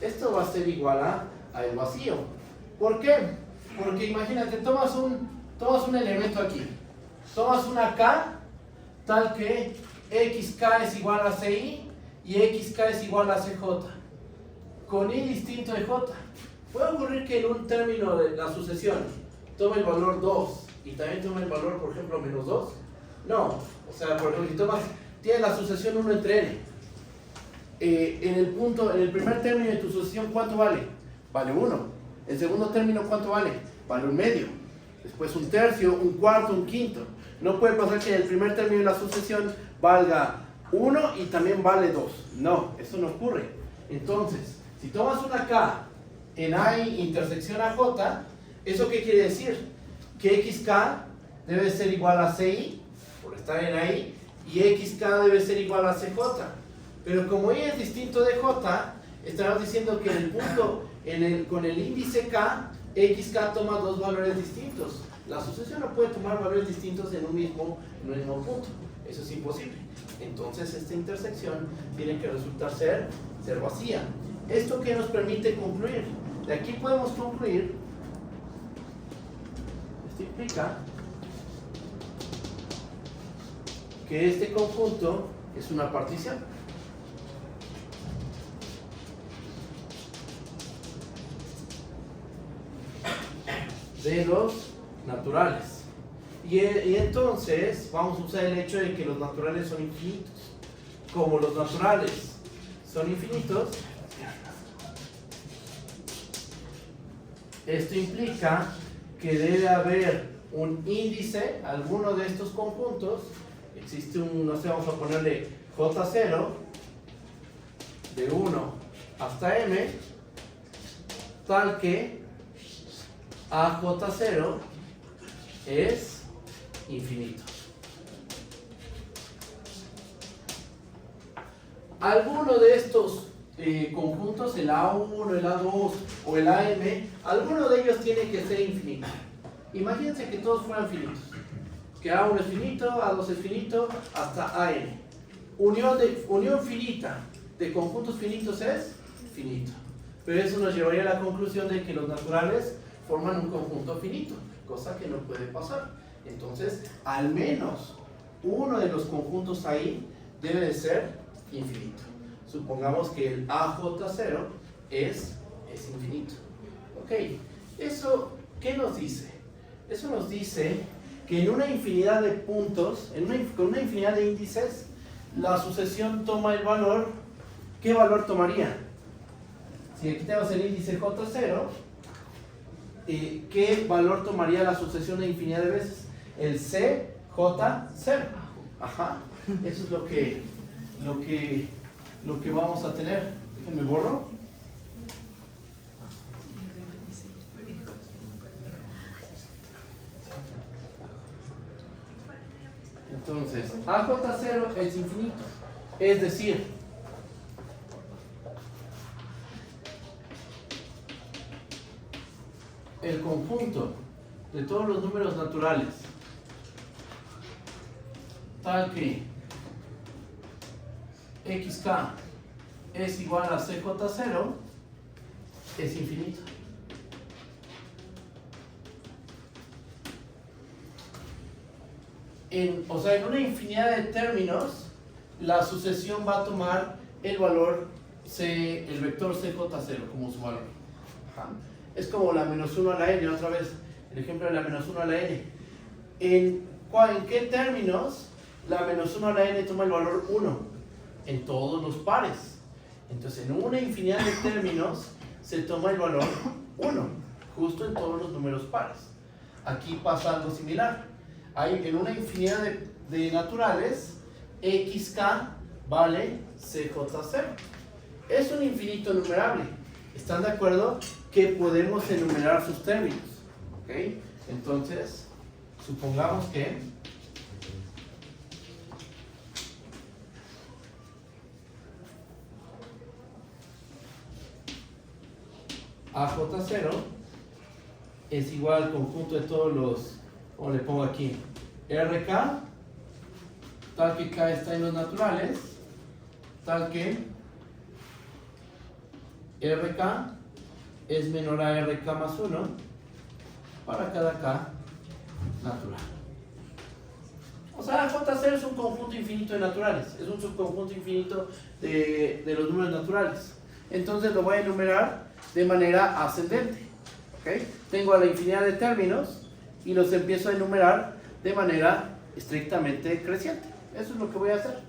Esto va a ser igual a el vacío. ¿Por qué? Porque imagínate, tomas un elemento aquí, tomas una K tal que XK es igual a CI y XK es igual a CJ con I distinto de J. Puede ocurrir que en un término de la sucesión tome el valor 2 y también tome el valor, por ejemplo, menos 2. No, o sea, por ejemplo, si tienes la sucesión 1 entre n, en el primer término de tu sucesión, ¿cuánto vale? Vale 1. El segundo término, ¿cuánto vale? Vale 1/2. Después 1/3, 1/4, 1/5. No puede pasar que el primer término de la sucesión valga 1 y también vale 2. No, eso no ocurre. Entonces, si tomas una K en AI intersección a J, ¿eso qué quiere decir? Que XK debe ser igual a CI, por estar en AI, y XK debe ser igual a CJ. Pero como I es distinto de J, estamos diciendo que en el punto, con el índice K, XK toma dos valores distintos. La sucesión no puede tomar valores distintos en un mismo punto. Eso es imposible. Entonces esta intersección tiene que resultar ser vacía. ¿Esto qué nos permite concluir? De aquí podemos concluir, esto implica que este conjunto es una partición. De los naturales. Y entonces vamos a usar el hecho de que los naturales son infinitos. Como los naturales son infinitos, esto implica que debe haber un índice, alguno de estos conjuntos. Existe no sé, vamos a ponerle J0 de 1 hasta M, tal que AJ0 es infinito. Alguno de estos conjuntos, el A1, el A2 o el AM, alguno de ellos tiene que ser infinito. Imagínense que todos fueran finitos. Que A1 es finito, A2 es finito, hasta AN. Unión finita de conjuntos finitos es finito. Pero eso nos llevaría a la conclusión de que los naturales forman un conjunto finito, cosa que no puede pasar. Entonces, al menos uno de los conjuntos ahí debe de ser infinito. Supongamos que el AJ0 es infinito. Ok, ¿eso qué nos dice? Eso nos dice que en una infinidad de puntos, con una infinidad de índices, la sucesión toma el valor. ¿Qué valor tomaría? Si aquí tenemos el índice J0, ¿qué valor tomaría la sucesión de infinidad de veces? El CJ0. Ajá. Eso es lo que vamos a tener. Déjenme borro. Entonces, AJ0 es infinito. Es decir, el conjunto de todos los números naturales tal que XK es igual a CJ0 es infinito. O sea, en una infinidad de términos, la sucesión va a tomar el valor el vector CJ0 como su valor. Ajá. Es como la menos 1 a la n, otra vez, el ejemplo de la menos 1 a la n. ¿En qué términos la menos 1 a la n toma el valor 1? En todos los pares. Entonces, en una infinidad de términos se toma el valor 1, justo en todos los números pares. aquí pasa algo similar. Hay en una infinidad de naturales, xk vale cj0. Es un infinito numerable. ¿Están de acuerdo? Que podemos enumerar sus términos. ¿Ok? Entonces, supongamos que AJ0 es igual al conjunto de todos los, ¿cómo le pongo aquí? RK, tal que K está en los naturales, tal que RK es menor a RK más 1 para cada K natural. O sea, J0 es un conjunto infinito de naturales, es un subconjunto infinito de los números naturales. Entonces lo voy a enumerar de manera ascendente. ¿Okay? Tengo a la infinidad de términos y los empiezo a enumerar de manera estrictamente creciente. Eso es lo que voy a hacer.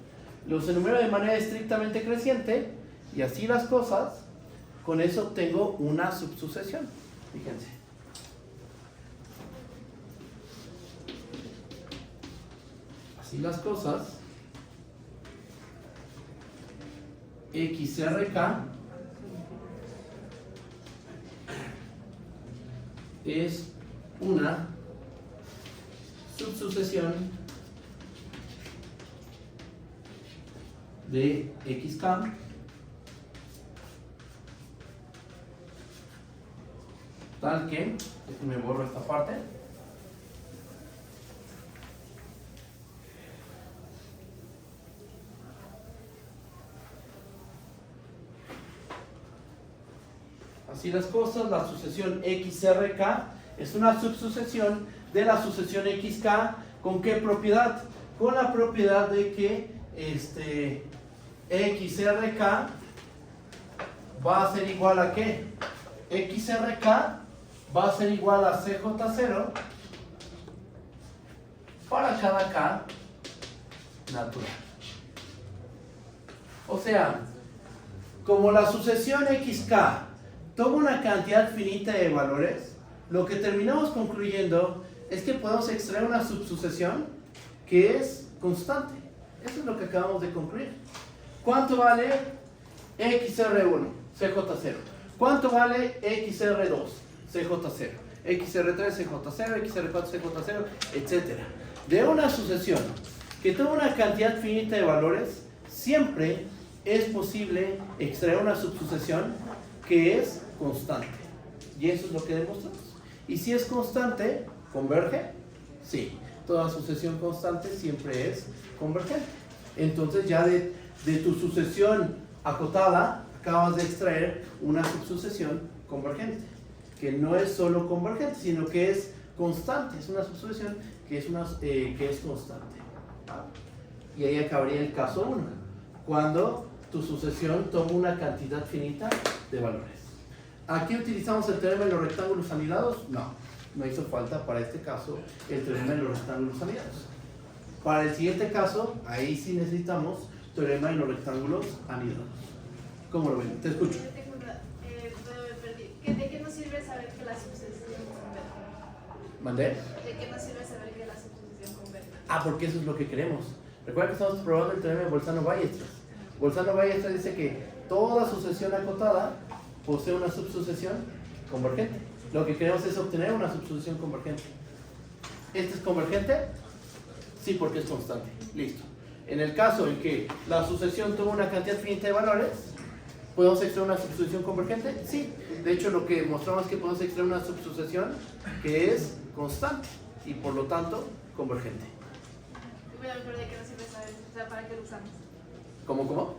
Los enumero de manera estrictamente creciente y así las cosas, con eso obtengo una subsucesión. Fíjense. Así las cosas, XRK es una subsucesión de XK tal que, déjenme borro esta parte, así las cosas, la sucesión XRK es una subsucesión de la sucesión XK. ¿Con qué propiedad? Con la propiedad de que XRK va a ser igual a ¿qué? XRK va a ser igual a CJ0 para cada K natural. O sea, como la sucesión XK toma una cantidad finita de valores, lo que terminamos concluyendo es que podemos extraer una subsucesión que es constante. Eso es lo que acabamos de concluir. ¿Cuánto vale XR1? CJ0. ¿Cuánto vale XR2? CJ0. XR3, CJ0, XR4, CJ0, etc. De una sucesión que toma una cantidad finita de valores, siempre es posible extraer una subsucesión que es constante. Y eso es lo que demostramos. Y si es constante, ¿converge? Sí. Toda sucesión constante siempre es convergente. Entonces ya de tu sucesión acotada, acabas de extraer una subsucesión convergente. Que no es solo convergente, sino que es constante. Es una subsucesión que es constante. Y ahí acabaría el caso 1. Cuando tu sucesión toma una cantidad finita de valores. ¿Aquí utilizamos el teorema de los rectángulos anidados? No hizo falta para este caso el teorema de los rectángulos anidados. Para el siguiente caso, ahí sí necesitamos teorema de los rectángulos anidados. ¿Cómo lo ven? Te escucho. ¿De qué nos sirve saber que la subsucesión converge? ¿Mandé? ¿De qué nos sirve saber que la subsucesión converge? Porque eso es lo que queremos. Recuerda que estamos probando el teorema de Bolzano-Weierstrass. Bolzano-Weierstrass dice que toda sucesión acotada posee una subsucesión convergente. Lo que queremos es obtener una subsucesión convergente. ¿Este es convergente? Sí, porque es constante. Listo. En el caso en que la sucesión toma una cantidad finita de valores, ¿podemos extraer una subsucesión convergente? Sí. De hecho, lo que mostramos es que podemos extraer una subsucesión que es constante y por lo tanto convergente. Bueno, pero ¿de qué nos sirve saber? O sea, ¿para qué lo usamos? ¿Cómo?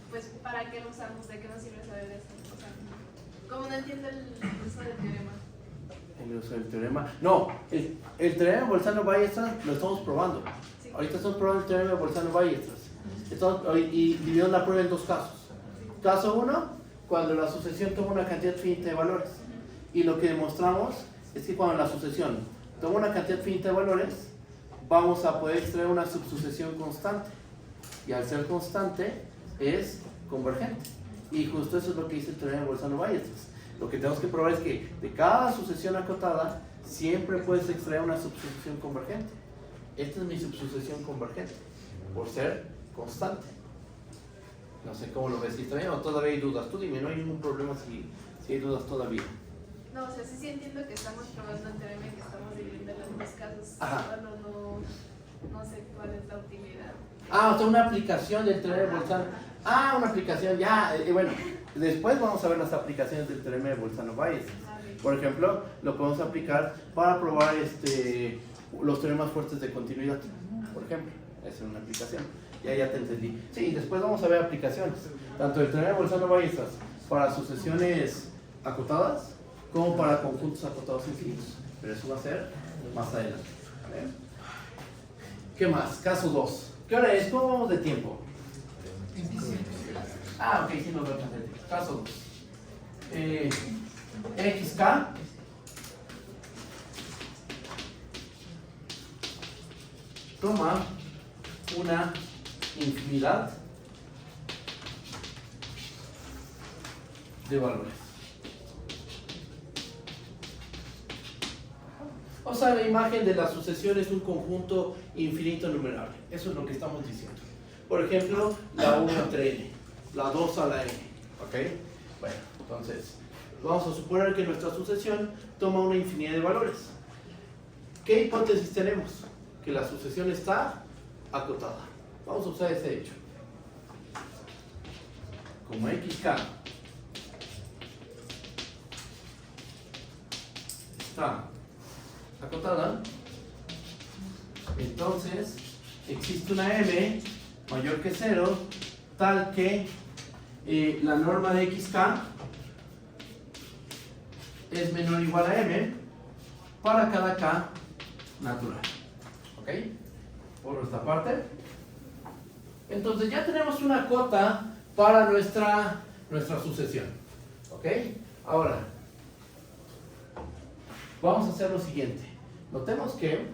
Pues, ¿para qué lo usamos? ¿De qué nos sirve saber eso? O sea, ¿cómo no entiendo el uso del teorema? El uso del teorema. No, el teorema de Bolzano-Weierstrass lo estamos probando. Sí. Ahorita estamos probando el teorema de Bolzano-Weierstrass. Y dividimos la prueba en dos casos. Caso 1, cuando la sucesión toma una cantidad finita de valores. Y lo que demostramos es que cuando la sucesión toma una cantidad finita de valores, vamos a poder extraer una subsucesión constante. Y al ser constante, es convergente. Y justo eso es lo que dice el teorema de Bolzano-Weierstrass. Lo que tenemos que probar es que de cada sucesión acotada siempre puedes extraer una subsucesión convergente. Esta es mi subsucesión convergente, por ser constante. No sé cómo lo ves, si está bien o todavía hay dudas. Tú dime, no hay ningún problema si hay dudas todavía. No, o sea, sí entiendo que estamos probando el teorema y que estamos dividiendo los dos casos. Ajá. Solo no sé cuál es la utilidad. O sea, una aplicación del teorema de Bolzano. Una aplicación, ya. Bueno, después vamos a ver las aplicaciones del teorema de Bolzano-Bayes. Por ejemplo, lo podemos aplicar para probar los teoremas fuertes de continuidad. Por ejemplo, esa es una aplicación. Ya te entendí. Sí, después vamos a ver aplicaciones. Tanto el teorema de Bolzano-Bayes para sucesiones acotadas como para conjuntos acotados infinitos. Pero eso va a ser más adelante. ¿Vale? ¿Qué más? Caso 2. ¿Qué hora es? ¿Cómo vamos de tiempo? 27. Ok, sí nos va a entender. Caso 2. XK toma una infinidad de valores. O sea, la imagen de la sucesión es un conjunto infinito numerable. Eso es lo que estamos diciendo. Por ejemplo, la 1 entre n, la 2 a la n. ¿Ok? Bueno, entonces, vamos a suponer que nuestra sucesión toma una infinidad de valores. ¿Qué hipótesis tenemos? Que la sucesión está acotada. Vamos a usar ese hecho. Como XK está acotada, entonces existe una m mayor que 0 tal que la norma de XK es menor o igual a m para cada k natural. ¿Ok? Por nuestra parte. Entonces ya tenemos una cota para nuestra sucesión. ¿Ok? Ahora, vamos a hacer lo siguiente. Notemos que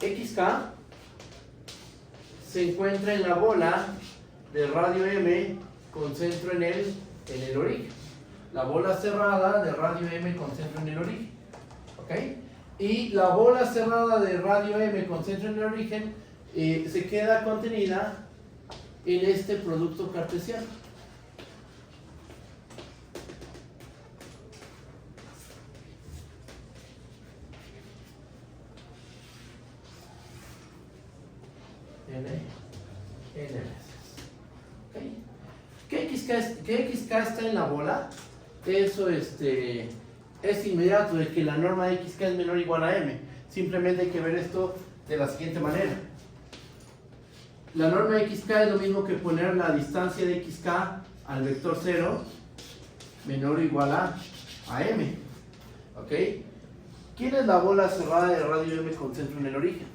XK se encuentra en la bola de radio M con centro en el origen. La bola cerrada de radio M con centro en el origen. ¿Ok? Y la bola cerrada de radio M con centro en el origen se queda contenida en este producto cartesiano. N veces. ¿Okay? ¿Qué XK está en la bola? Eso es inmediato, de que la norma de XK es menor o igual a M. Simplemente hay que ver esto de la siguiente manera. La norma de XK es lo mismo que poner la distancia de XK al vector 0 menor o igual a M. ¿Ok? ¿Quién es la bola cerrada de radio M con centro en el origen?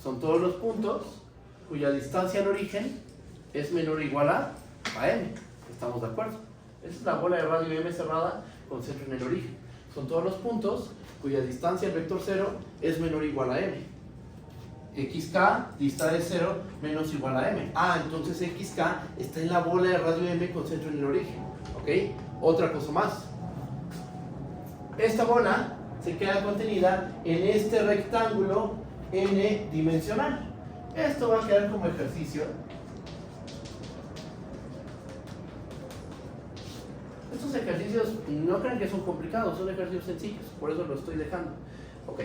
Son todos los puntos cuya distancia al origen es menor o igual a M. ¿Estamos de acuerdo? Esa es la bola de radio M cerrada con centro en el origen. Son todos los puntos cuya distancia al vector 0 es menor o igual a M. XK dista de 0 menos o igual a M. Entonces XK está en la bola de radio M con centro en el origen. ¿Ok? Otra cosa más. Esta bola se queda contenida en este rectángulo n dimensional. Esto va a quedar como ejercicio. Estos ejercicios no crean que son complicados, son ejercicios sencillos, por eso lo estoy dejando. ¿Ok?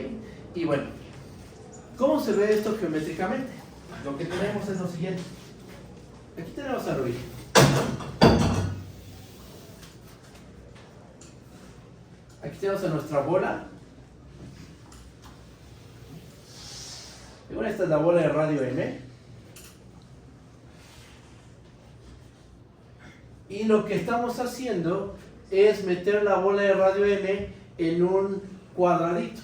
Y bueno, ¿cómo se ve esto geométricamente? Lo que tenemos es lo siguiente. Aquí tenemos al origen. Aquí tenemos a nuestra bola. Y bueno, esta es la bola de radio M. Y lo que estamos haciendo es meter la bola de radio M en un cuadradito.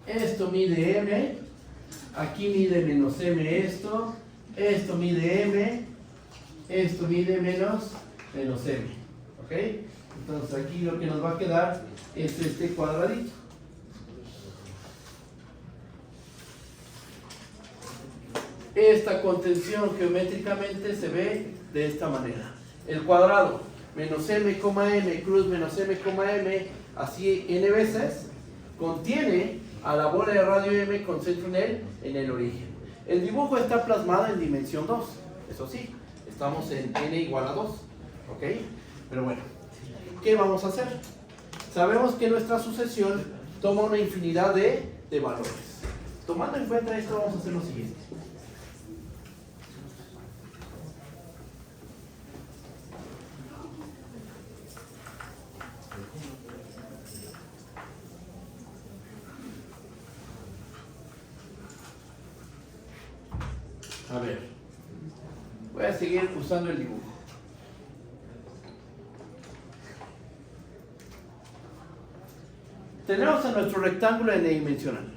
Esto mide M, aquí mide menos M esto mide M, esto mide menos M. ¿Ok? Entonces aquí lo que nos va a quedar es este cuadradito. esta contención geométricamente se ve de esta manera. El cuadrado menos m, m, cruz menos m, m, así n veces, contiene a la bola de radio m con centro en el origen. El dibujo está plasmado en dimensión 2, eso sí, estamos en n igual a 2, ¿ok? Pero bueno, ¿qué vamos a hacer? Sabemos que nuestra sucesión toma una infinidad de valores. Tomando en cuenta esto, vamos a hacer lo siguiente. A ver, voy a seguir usando el dibujo. Tenemos a nuestro rectángulo n-dimensional.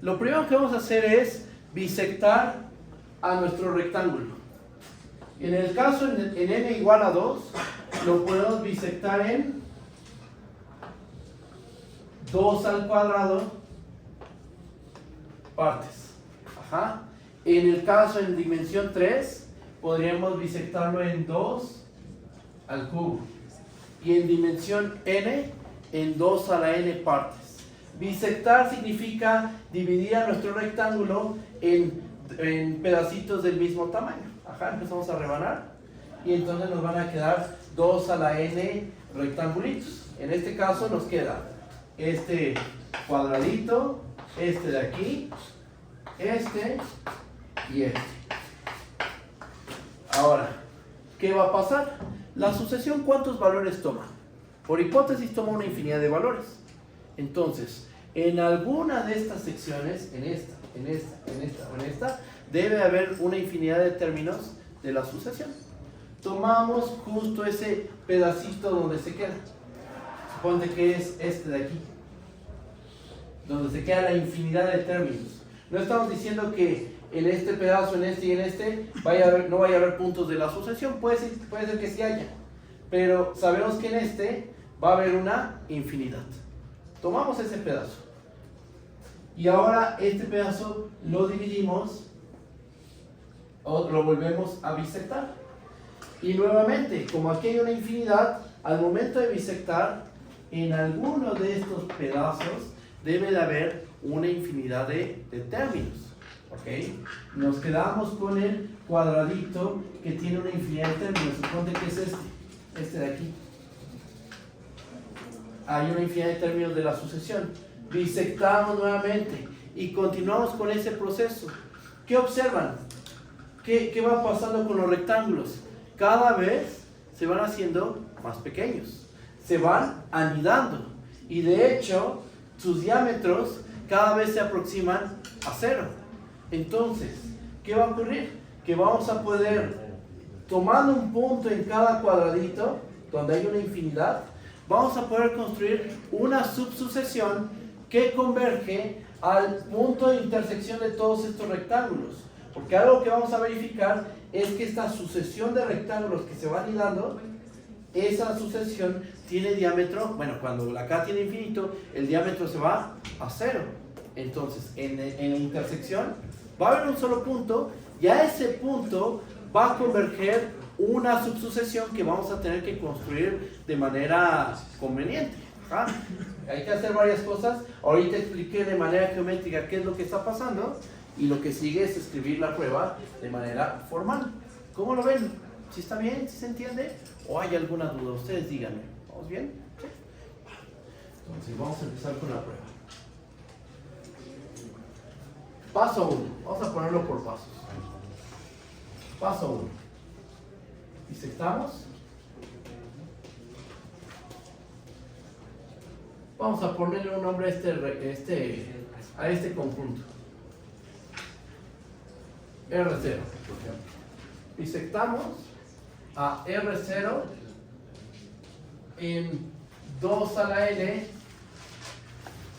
Lo primero que vamos a hacer es bisectar a nuestro rectángulo. En el caso en n igual a 2, lo podemos bisectar en 2 al cuadrado partes. Ajá. En el caso en dimensión 3, podríamos bisectarlo en 2 al cubo. Y en dimensión n, en 2 a la n partes. Bisectar significa dividir a nuestro rectángulo en pedacitos del mismo tamaño. Ajá, empezamos a rebanar. Y entonces nos van a quedar 2 a la n rectangulitos. En este caso nos queda este cuadradito, este de aquí, este y este. Ahora, ¿qué va a pasar? La sucesión, ¿cuántos valores toma? Por hipótesis toma una infinidad de valores. Entonces, en alguna de estas secciones, en esta o en esta, debe haber una infinidad de términos de la sucesión. Tomamos justo ese pedacito donde se queda. Suponte que es este de aquí, donde se queda la infinidad de términos. No estamos diciendo que en este pedazo, en este y en este, no vaya a haber puntos de la sucesión. Puede ser que sí haya, pero sabemos que en este va a haber una infinidad. Tomamos ese pedazo y ahora este pedazo lo dividimos o lo volvemos a bisectar. Y nuevamente, como aquí hay una infinidad, al momento de bisectar, en alguno de estos pedazos debe de haber una infinidad de términos. ¿Ok? Nos quedamos con el cuadradito que tiene una infinidad de términos. Suponte que es este de aquí. Hay una infinidad de términos de la sucesión. Bisectamos nuevamente y continuamos con ese proceso. ¿Qué observan? ¿Qué va pasando con los rectángulos? Cada vez se van haciendo más pequeños, se van anidando y de hecho sus diámetros cada vez se aproximan a 0. Entonces, ¿qué va a ocurrir? Que vamos a poder, tomando un punto en cada cuadradito donde hay una infinidad, vamos a poder construir una subsucesión que converge al punto de intersección de todos estos rectángulos. Porque algo que vamos a verificar es que esta sucesión de rectángulos que se van anidando, esa sucesión tiene diámetro, bueno, cuando la K tiene infinito, el diámetro se va a 0. Entonces, en la intersección va a haber un solo punto y a ese punto va a converger una subsucesión que vamos a tener que construir de manera conveniente. Ajá. Hay que hacer varias cosas. Ahorita expliqué de manera geométrica qué es lo que está pasando y lo que sigue es escribir la prueba de manera formal. ¿Cómo lo ven? ¿Sí está bien? ¿Sí se entiende? ¿O hay alguna duda? Ustedes díganme. ¿Vamos bien? ¿Sí? Entonces vamos a empezar con la prueba. Paso 1. Vamos a ponerlo por pasos. Paso 1. Bisectamos. Vamos a ponerle un nombre a este conjunto. R0, por ejemplo. Bisectamos a R0 en 2 a la n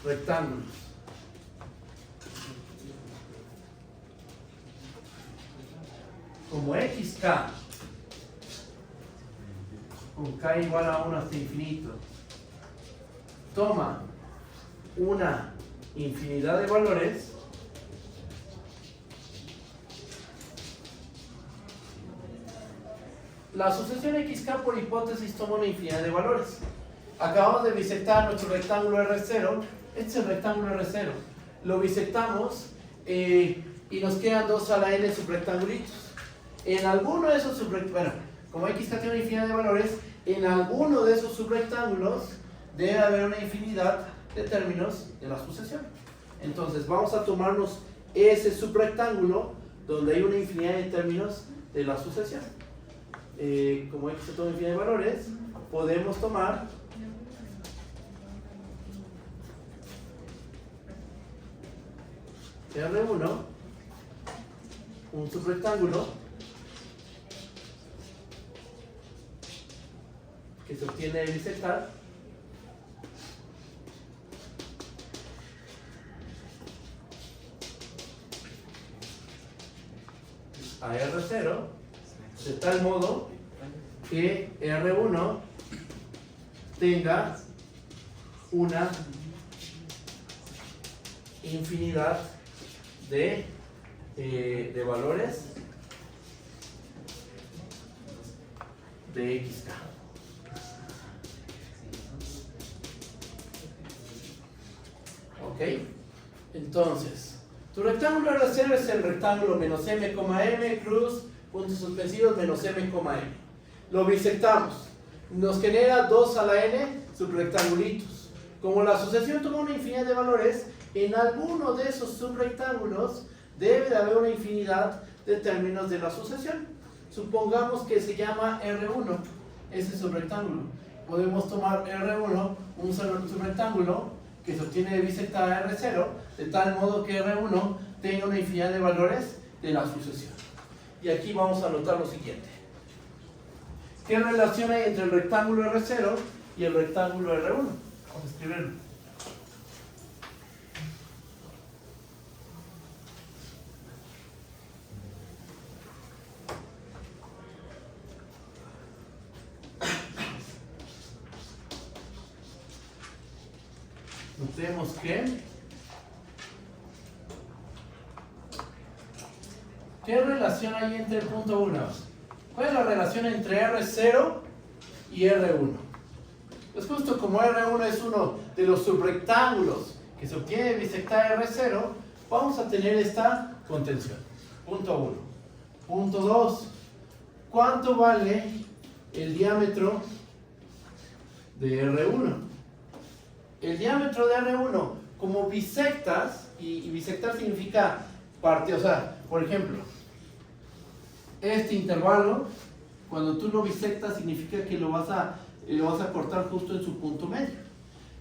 rectángulos. Como xk con k igual a 1 hasta infinito toma una infinidad de valores, La sucesión XK por hipótesis toma una infinidad de valores. Acabamos de bisectar nuestro rectángulo R0. Este es el rectángulo R0. Lo bisectamos y nos quedan 2 a la n subrectangulitos. En alguno de esos subrectángulos, bueno, como XK tiene una infinidad de valores, en alguno de esos subrectángulos debe haber una infinidad de términos de la sucesión. Entonces vamos a tomarnos ese subrectángulo donde hay una infinidad de términos de la sucesión. Como X toma infinidad de valores, podemos tomar R1, un subrectángulo que se obtiene de bisectar a R0 de tal modo que R1 tenga una infinidad de valores de XK. Ok, entonces tu rectángulo R0 es el rectángulo menos m, m, cruz, puntos suspensivos, menos m, m. Lo bisectamos. Nos genera 2 a la n subrectangulitos. Como la sucesión toma una infinidad de valores, en alguno de esos subrectángulos debe de haber una infinidad de términos de la sucesión. Supongamos que se llama R1, ese subrectángulo. Podemos tomar R1, un subrectángulo que se obtiene de bisectar a R0, de tal modo que R1 tenga una infinidad de valores de la sucesión. Y aquí vamos a anotar lo siguiente. ¿Qué relación hay entre el rectángulo R0 y el rectángulo R1? Vamos a escribirlo. Notemos que ¿qué relación hay entre el punto 1? ¿Cuál es la relación entre R0 y R1? Pues justo como R1 es uno de los subrectángulos que se obtiene de bisectar R0, vamos a tener esta contención. Punto 1. Punto 2. ¿Cuánto vale el diámetro de R1? El diámetro de R1, como bisectas, y bisectar significa parte, o sea, por ejemplo, este intervalo, cuando tú lo bisectas significa que lo vas a cortar justo en su punto medio.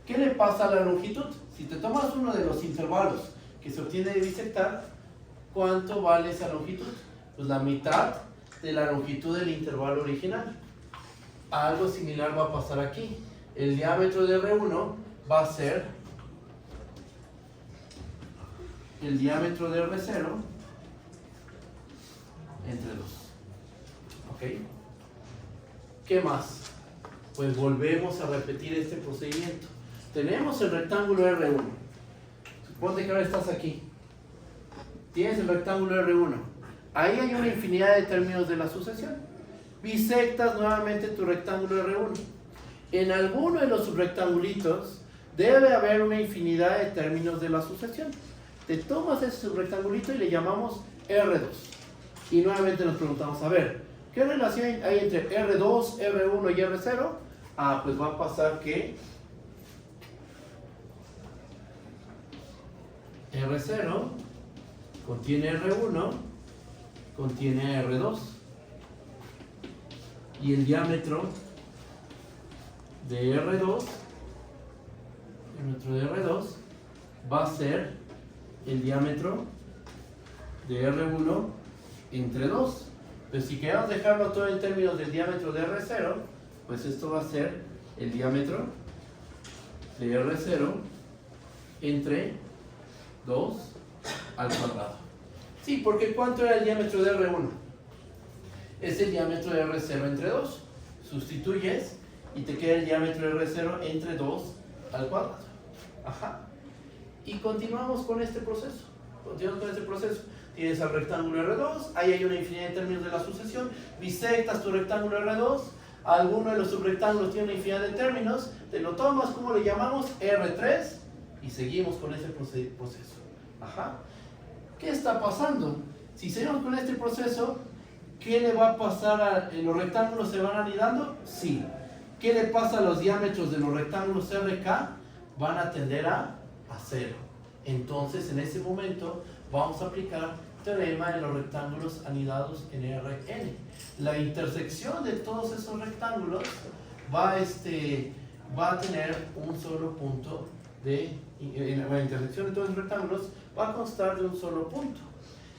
¿Qué le pasa a la longitud? Si te tomas uno de los intervalos que se obtiene de bisectar, ¿cuánto vale esa longitud? Pues la mitad de la longitud del intervalo original. Algo similar va a pasar aquí. El diámetro de R1 va a ser el diámetro de R0 entre 2. ¿Ok? ¿Qué más? Pues volvemos a repetir este procedimiento. Tenemos el rectángulo R1. Suponte que ahora estás aquí. Tienes el rectángulo R1. Ahí hay una infinidad de términos de la sucesión. Bisectas nuevamente tu rectángulo R1. En alguno de los subrectangulitos debe haber una infinidad de términos de la sucesión. Te tomas ese subrectangulito y le llamamos R2. Y nuevamente nos preguntamos, a ver, ¿qué relación hay entre R2, R1 y R0? Ah, pues va a pasar que R0 contiene R1, contiene R2. Y el diámetro de R2, va a ser el diámetro de R1 entre 2. Pues si queremos dejarlo todo en términos del diámetro de R0, pues esto va a ser el diámetro de R0 entre 2 al cuadrado. Sí, porque ¿cuánto era el diámetro de R1? Es el diámetro de R0 entre 2. Sustituyes y te queda el diámetro de R0 entre 2 al cuadrado. Ajá. Y continuamos con este proceso. tienes el rectángulo R2, ahí hay una infinidad de términos de la sucesión, bisectas tu rectángulo R2, alguno de los subrectángulos tiene una infinidad de términos, te lo tomas, ¿cómo le llamamos? R3, y seguimos con ese proceso. Ajá. ¿Qué está pasando? Si seguimos con este proceso, ¿qué le va a pasar los rectángulos se van anidando? Sí. ¿Qué le pasa a los diámetros de los rectángulos RK? Van a tender a 0. Entonces, en ese momento, vamos a aplicar teorema de los rectángulos anidados en Rn. La intersección de todos esos rectángulos va a tener un solo punto la intersección de todos los rectángulos va a constar de un solo punto.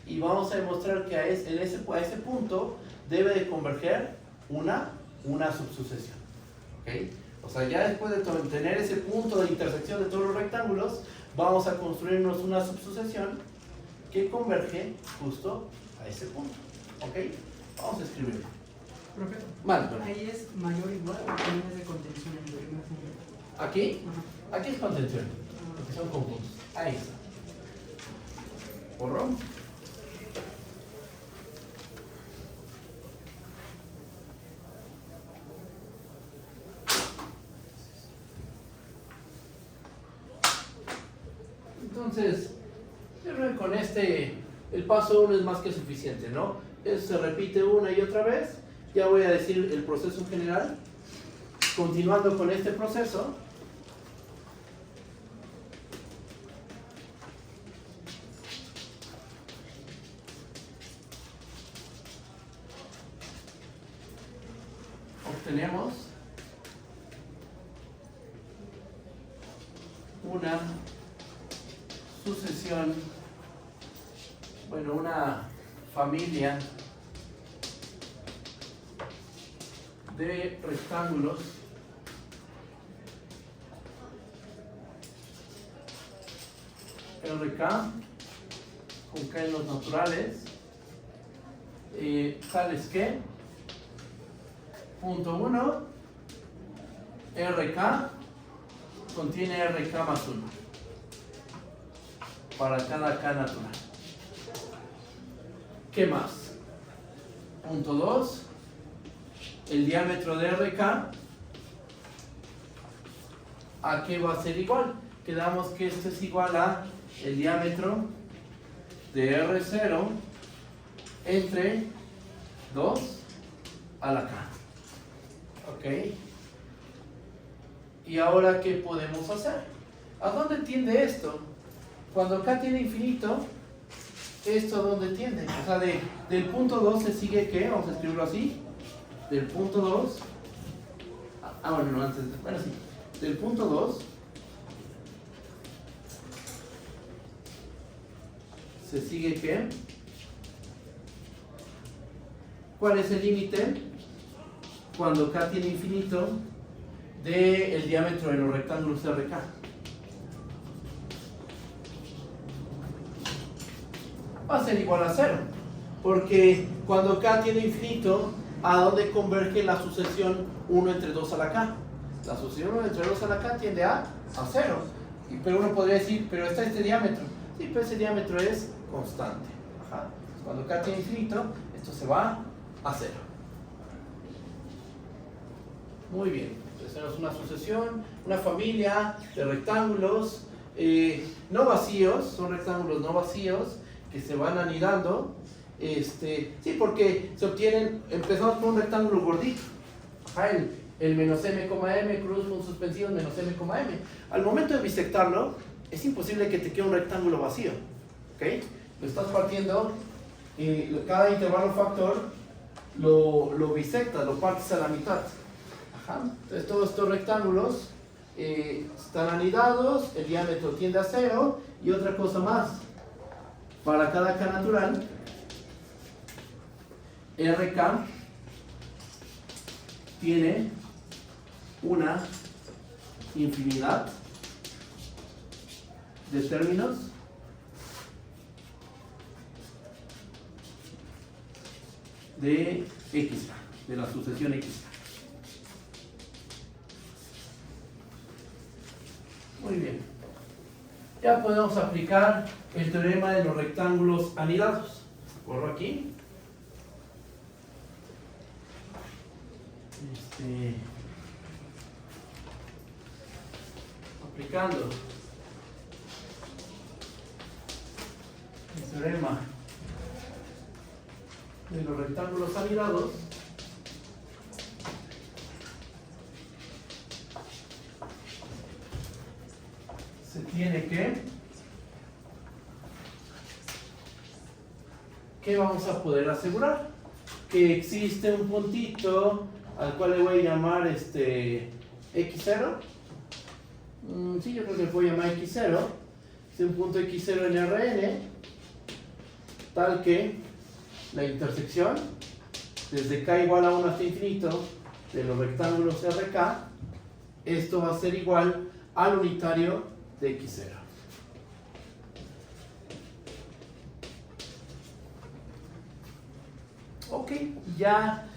Y vamos a demostrar que a ese punto debe de converger una subsucesión. ¿Okay? O sea, ya después de tener ese punto de intersección de todos los rectángulos, vamos a construirnos una subsucesión que converge justo a ese punto. ¿Ok? Vamos a escribirlo. Profe, Vale. ahí es mayor o igual o también es de contención en el primer punto. ¿Aquí? Ajá. Aquí es contención, porque son conjuntos. Ahí está. Borro. Entonces, yo creo que con el paso 1 es más que suficiente, ¿no? Se repite una y otra vez. Ya voy a decir el proceso en general. Continuando con este proceso, obtenemos una sucesión, bueno, una familia de rectángulos RK con K en los naturales, tales que punto 1 RK contiene RK más 1 para cada K natural. ¿Qué más? Punto 2, el diámetro de RK, ¿a qué va a ser igual? Quedamos que esto es igual a el diámetro de R0 entre 2 a la K. ¿Ok? Y ahora, ¿qué podemos hacer? ¿A dónde tiende esto? Cuando K tiene infinito, ¿esto a dónde tiende? O sea, del punto 2 se sigue ¿qué? Vamos a escribirlo así. Del punto 2. Bueno, no, antes. Bueno, sí. Del punto 2 se sigue ¿qué? ¿Cuál es el límite? Cuando K tiene infinito del diámetro de los rectángulos RK. Va a ser igual a 0, porque cuando K tiene infinito, ¿a dónde converge la sucesión 1 entre 2 a la K? La sucesión 1 entre 2 a la K tiende a 0. Pero uno podría decir, pero está este diámetro. Sí, pero ese diámetro es constante. Ajá. Cuando K tiene infinito, esto se va a 0. Muy bien. Entonces tenemos una sucesión, una familia de rectángulos no vacíos, son rectángulos no vacíos, que se van anidando, sí, porque se obtienen, empezamos con un rectángulo gordito, ajá, el menos m, m, cruz con suspensivos menos m, m. Al momento de bisectarlo, es imposible que te quede un rectángulo vacío, ¿ok? Lo estás partiendo, cada intervalo factor lo bisectas, lo partes a la mitad, ajá. Entonces todos estos rectángulos están anidados, el diámetro tiende a 0, y otra cosa más. Para cada K natural, RK tiene una infinidad de términos de X, de la sucesión X. Muy bien. ya podemos aplicar el teorema de los rectángulos anidados. Borro aquí. Aplicando el teorema de los rectángulos anidados, se tiene que vamos a poder asegurar que existe un puntito al cual le voy a llamar x0. Sí, yo creo que le voy a llamar x0. Es un punto x0 en Rn, tal que la intersección desde k igual a 1 hasta infinito de los rectángulos RK, esto va a ser igual al unitario de x0. Ok, ya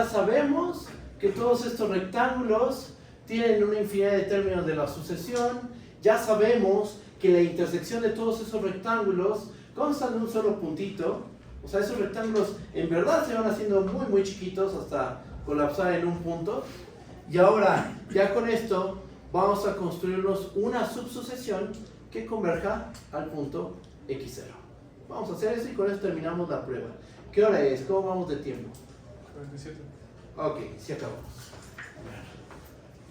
sabemos que todos estos rectángulos tienen una infinidad de términos de la sucesión. Ya sabemos que la intersección de todos esos rectángulos consta de un solo puntito. O sea, esos rectángulos en verdad se van haciendo muy chiquitos hasta colapsar en un punto. Y ahora, ya con esto, vamos a construirnos una subsucesión que converja al punto x0. Vamos a hacer eso y con eso terminamos la prueba. ¿Qué hora es? ¿Cómo vamos de tiempo? 47. Ok, sí acabamos.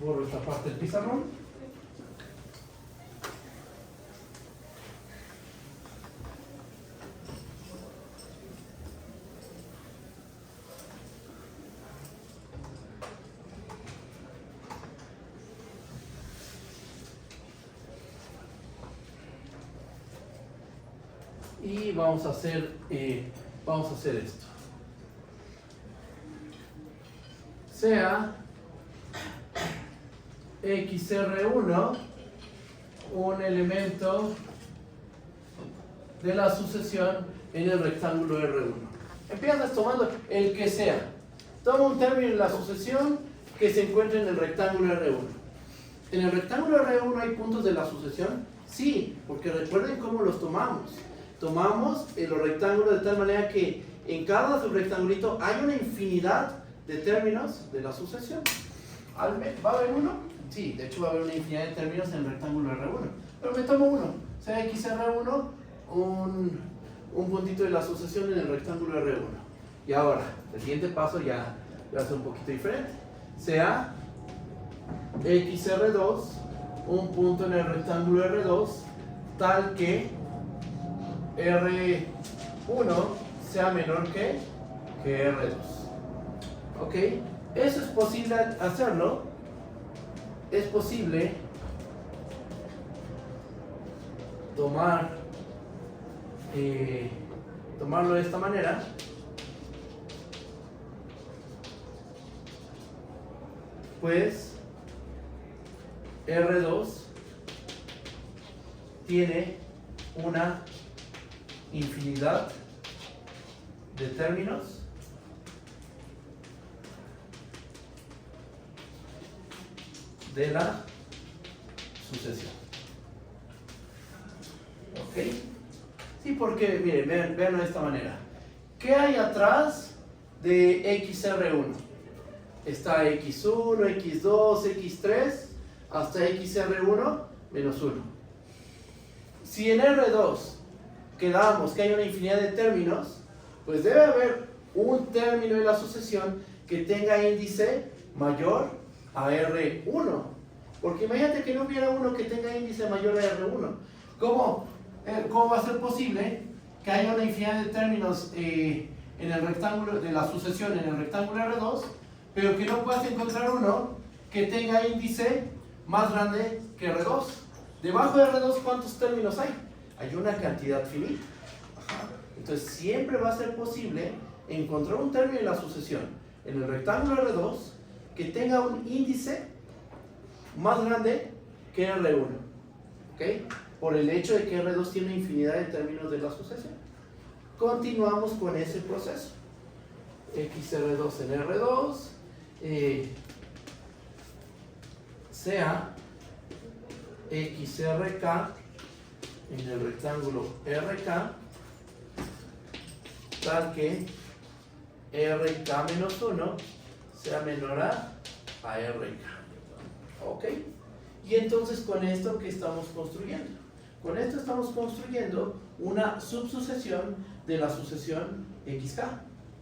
Borro esta parte del pizarrón. Y vamos a hacer esto. Sea xr1 un elemento de la sucesión en el rectángulo R1. Empiezas tomando el que sea. Toma un término en la sucesión que se encuentra en el rectángulo R1. ¿En el rectángulo R1 hay puntos de la sucesión? Sí, porque recuerden cómo los tomamos. Tomamos los rectángulos de tal manera que en cada subrectangulito hay una infinidad de términos de la sucesión. ¿Va a haber uno? Sí, de hecho va a haber una infinidad de términos en el rectángulo R1. Pero me tomo uno. Sea xr1 un puntito de la sucesión en el rectángulo R1. Y ahora, el siguiente paso ya va a ser un poquito diferente. Sea xr2 un punto en el rectángulo R2 tal que R1 sea menor que R2. ¿Ok? Eso es posible hacerlo. Es posible tomarlo de esta manera. Pues R2 tiene una infinidad de términos de la sucesión. ¿Ok? Sí, porque, miren, veanlo de esta manera. ¿Qué hay atrás de xr1? Está x1, x2, x3, hasta xr1 menos 1. Si en R2 quedamos que hay una infinidad de términos, pues debe haber un término de la sucesión que tenga índice mayor a R1. Porque imagínate que no hubiera uno que tenga índice mayor a R1. ¿Cómo va a ser posible que haya una infinidad de términos en el rectángulo de la sucesión en el rectángulo R2, pero que no puedas encontrar uno que tenga índice más grande que R2? Debajo de R2, ¿cuántos términos hay? Hay una cantidad finita. Entonces siempre va a ser posible encontrar un término en la sucesión en el rectángulo R2 que tenga un índice más grande que R1. ¿Ok? Por el hecho de que R2 tiene una infinidad de términos de la sucesión. Continuamos con ese proceso. xr2 en R2 sea xrk en el rectángulo RK tal que RK menos 1 sea menor a RK. ¿Ok? Y entonces con esto, ¿qué estamos construyendo? Con esto estamos construyendo una subsucesión de la sucesión XK.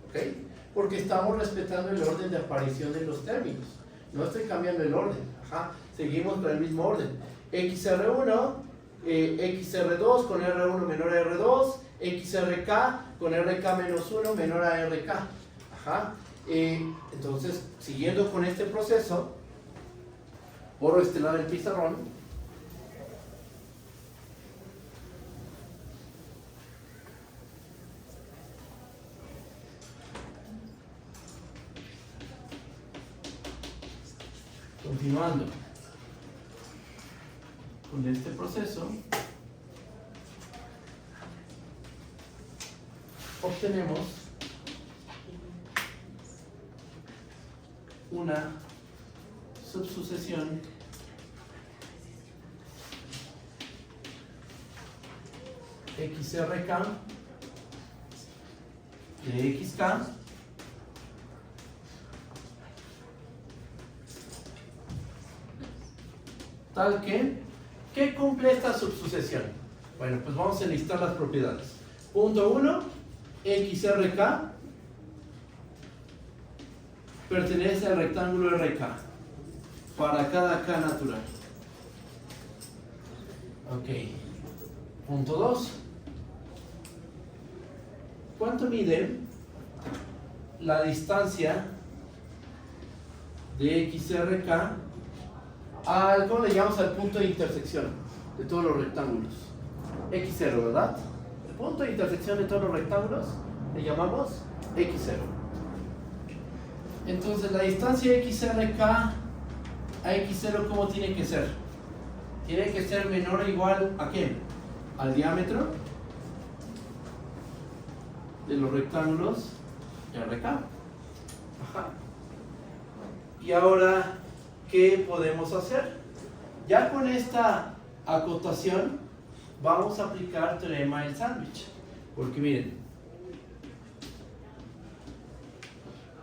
¿Ok? Porque estamos respetando el orden de aparición de los términos. No estoy cambiando el orden. Ajá. Seguimos con el mismo orden. XR1, XR2 con R1 menor a R2, XRK con RK menos 1 menor a RK. Ajá. Entonces, siguiendo con este proceso, borro este lado del pizarrón. Continuando con este proceso, obtenemos una subsucesión XRK de XK tal que, ¿qué cumple esta subsucesión? Bueno, pues vamos a enlistar las propiedades. Punto 1, XRK pertenece al rectángulo RK para cada K natural. Ok. Punto 2. ¿Cuánto mide la distancia de XRK al, ¿cómo le llamamos al punto de intersección de todos los rectángulos? X0, ¿verdad? El punto de intersección de todos los rectángulos le llamamos X0. Entonces la distancia XRK a X0, ¿cómo tiene que ser? Tiene que ser menor o igual ¿a qué? Al diámetro de los rectángulos RK. Ajá. Y ahora, ¿qué podemos hacer? Ya con esta acotación vamos a aplicar teorema del sándwich. Porque miren,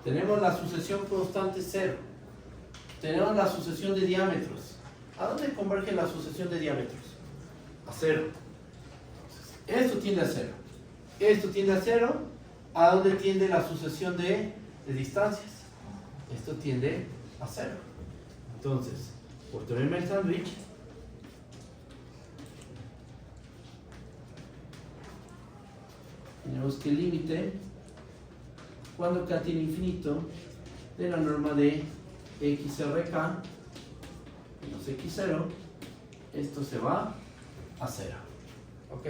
tenemos la sucesión constante 0. Tenemos la sucesión de diámetros. ¿A dónde converge la sucesión de diámetros? A 0. Esto tiende a 0. Esto tiende a 0. ¿A dónde tiende la sucesión de distancias? Esto tiende a 0. Entonces, por teorema del sándwich, tenemos que el límite, cuando K tiene infinito, de la norma de XRK menos X0, esto se va a 0. ¿Ok?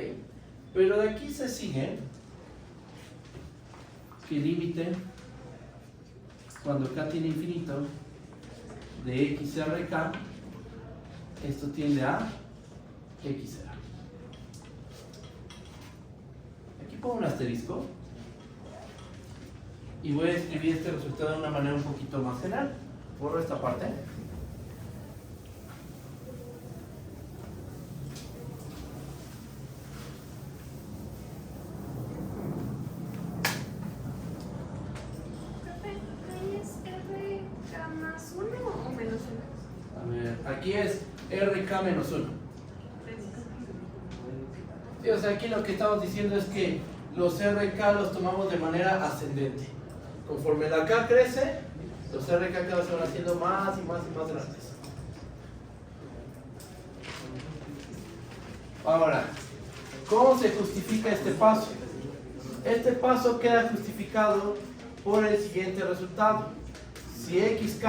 Pero de aquí se sigue que el límite, cuando K tiene infinito, de XRK, esto tiende a X0. Aquí pongo un asterisco y voy a escribir este resultado de una manera un poquito más general. Borro esta parte. Aquí es RK menos 1. Sí, o sea, aquí lo que estamos diciendo es que los RK los tomamos de manera ascendente. Conforme la K crece, los RK cada vez se van haciendo más y más y más grandes. Ahora, ¿cómo se justifica este paso? Este paso queda justificado por el siguiente resultado. Si XK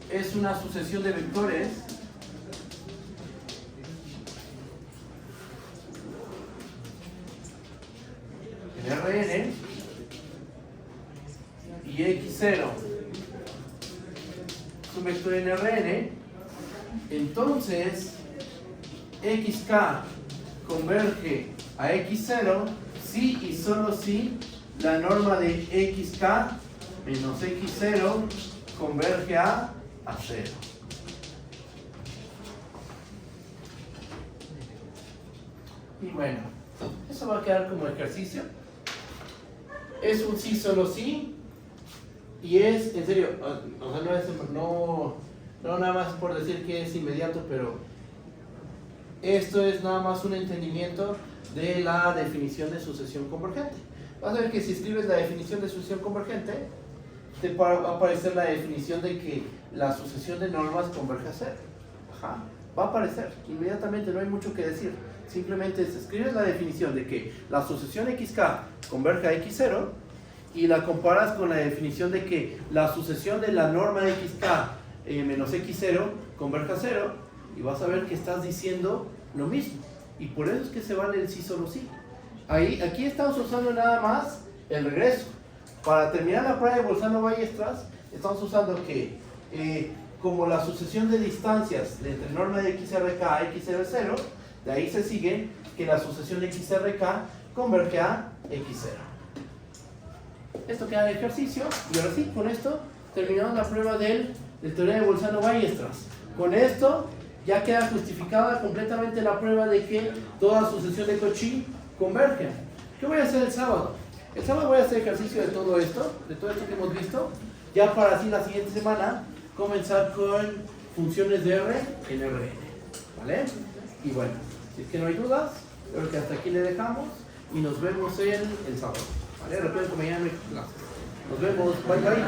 es una sucesión de vectores, en Rn, y X0 es un vector en Rn, entonces XK converge a X0 si y solo si la norma de XK menos X0 converge a 0. Y bueno, eso va a quedar como ejercicio. Es un sí, solo sí. Y es, en serio, o sea, no nada más por decir que es inmediato, pero esto es nada más un entendimiento de la definición de sucesión convergente. Vas a ver que si escribes la definición de sucesión convergente, te va a aparecer la definición de que la sucesión de normas converge a cero. Ajá. Va a aparecer inmediatamente, no hay mucho que decir. Simplemente escribes la definición de que la sucesión XK converge a X0 y la comparas con la definición de que la sucesión de la norma XK menos X0 converge a 0 y vas a ver que estás diciendo lo mismo. Y por eso es que se vale el sí solo sí. Aquí estamos usando nada más el regreso. Para terminar la prueba de Bolzano-Ballestras, estamos usando que como la sucesión de distancias de entre norma de XRK a X0, de ahí se sigue que la sucesión de XRK converge a X0. Esto queda de ejercicio, y ahora sí, con esto terminamos la prueba del teorema de Bolzano-Ballestras. Con esto ya queda justificada completamente la prueba de que toda sucesión de Cauchy converge. ¿Qué voy a hacer el sábado? El sábado voy a hacer ejercicio de todo esto que hemos visto, ya para así la siguiente semana comenzar con funciones de R en Rn, ¿vale? Y bueno, si es que no hay dudas, creo que hasta aquí le dejamos y nos vemos el sábado, ¿vale? Recuerden que mañana no hay clases. Nos vemos, bye bye.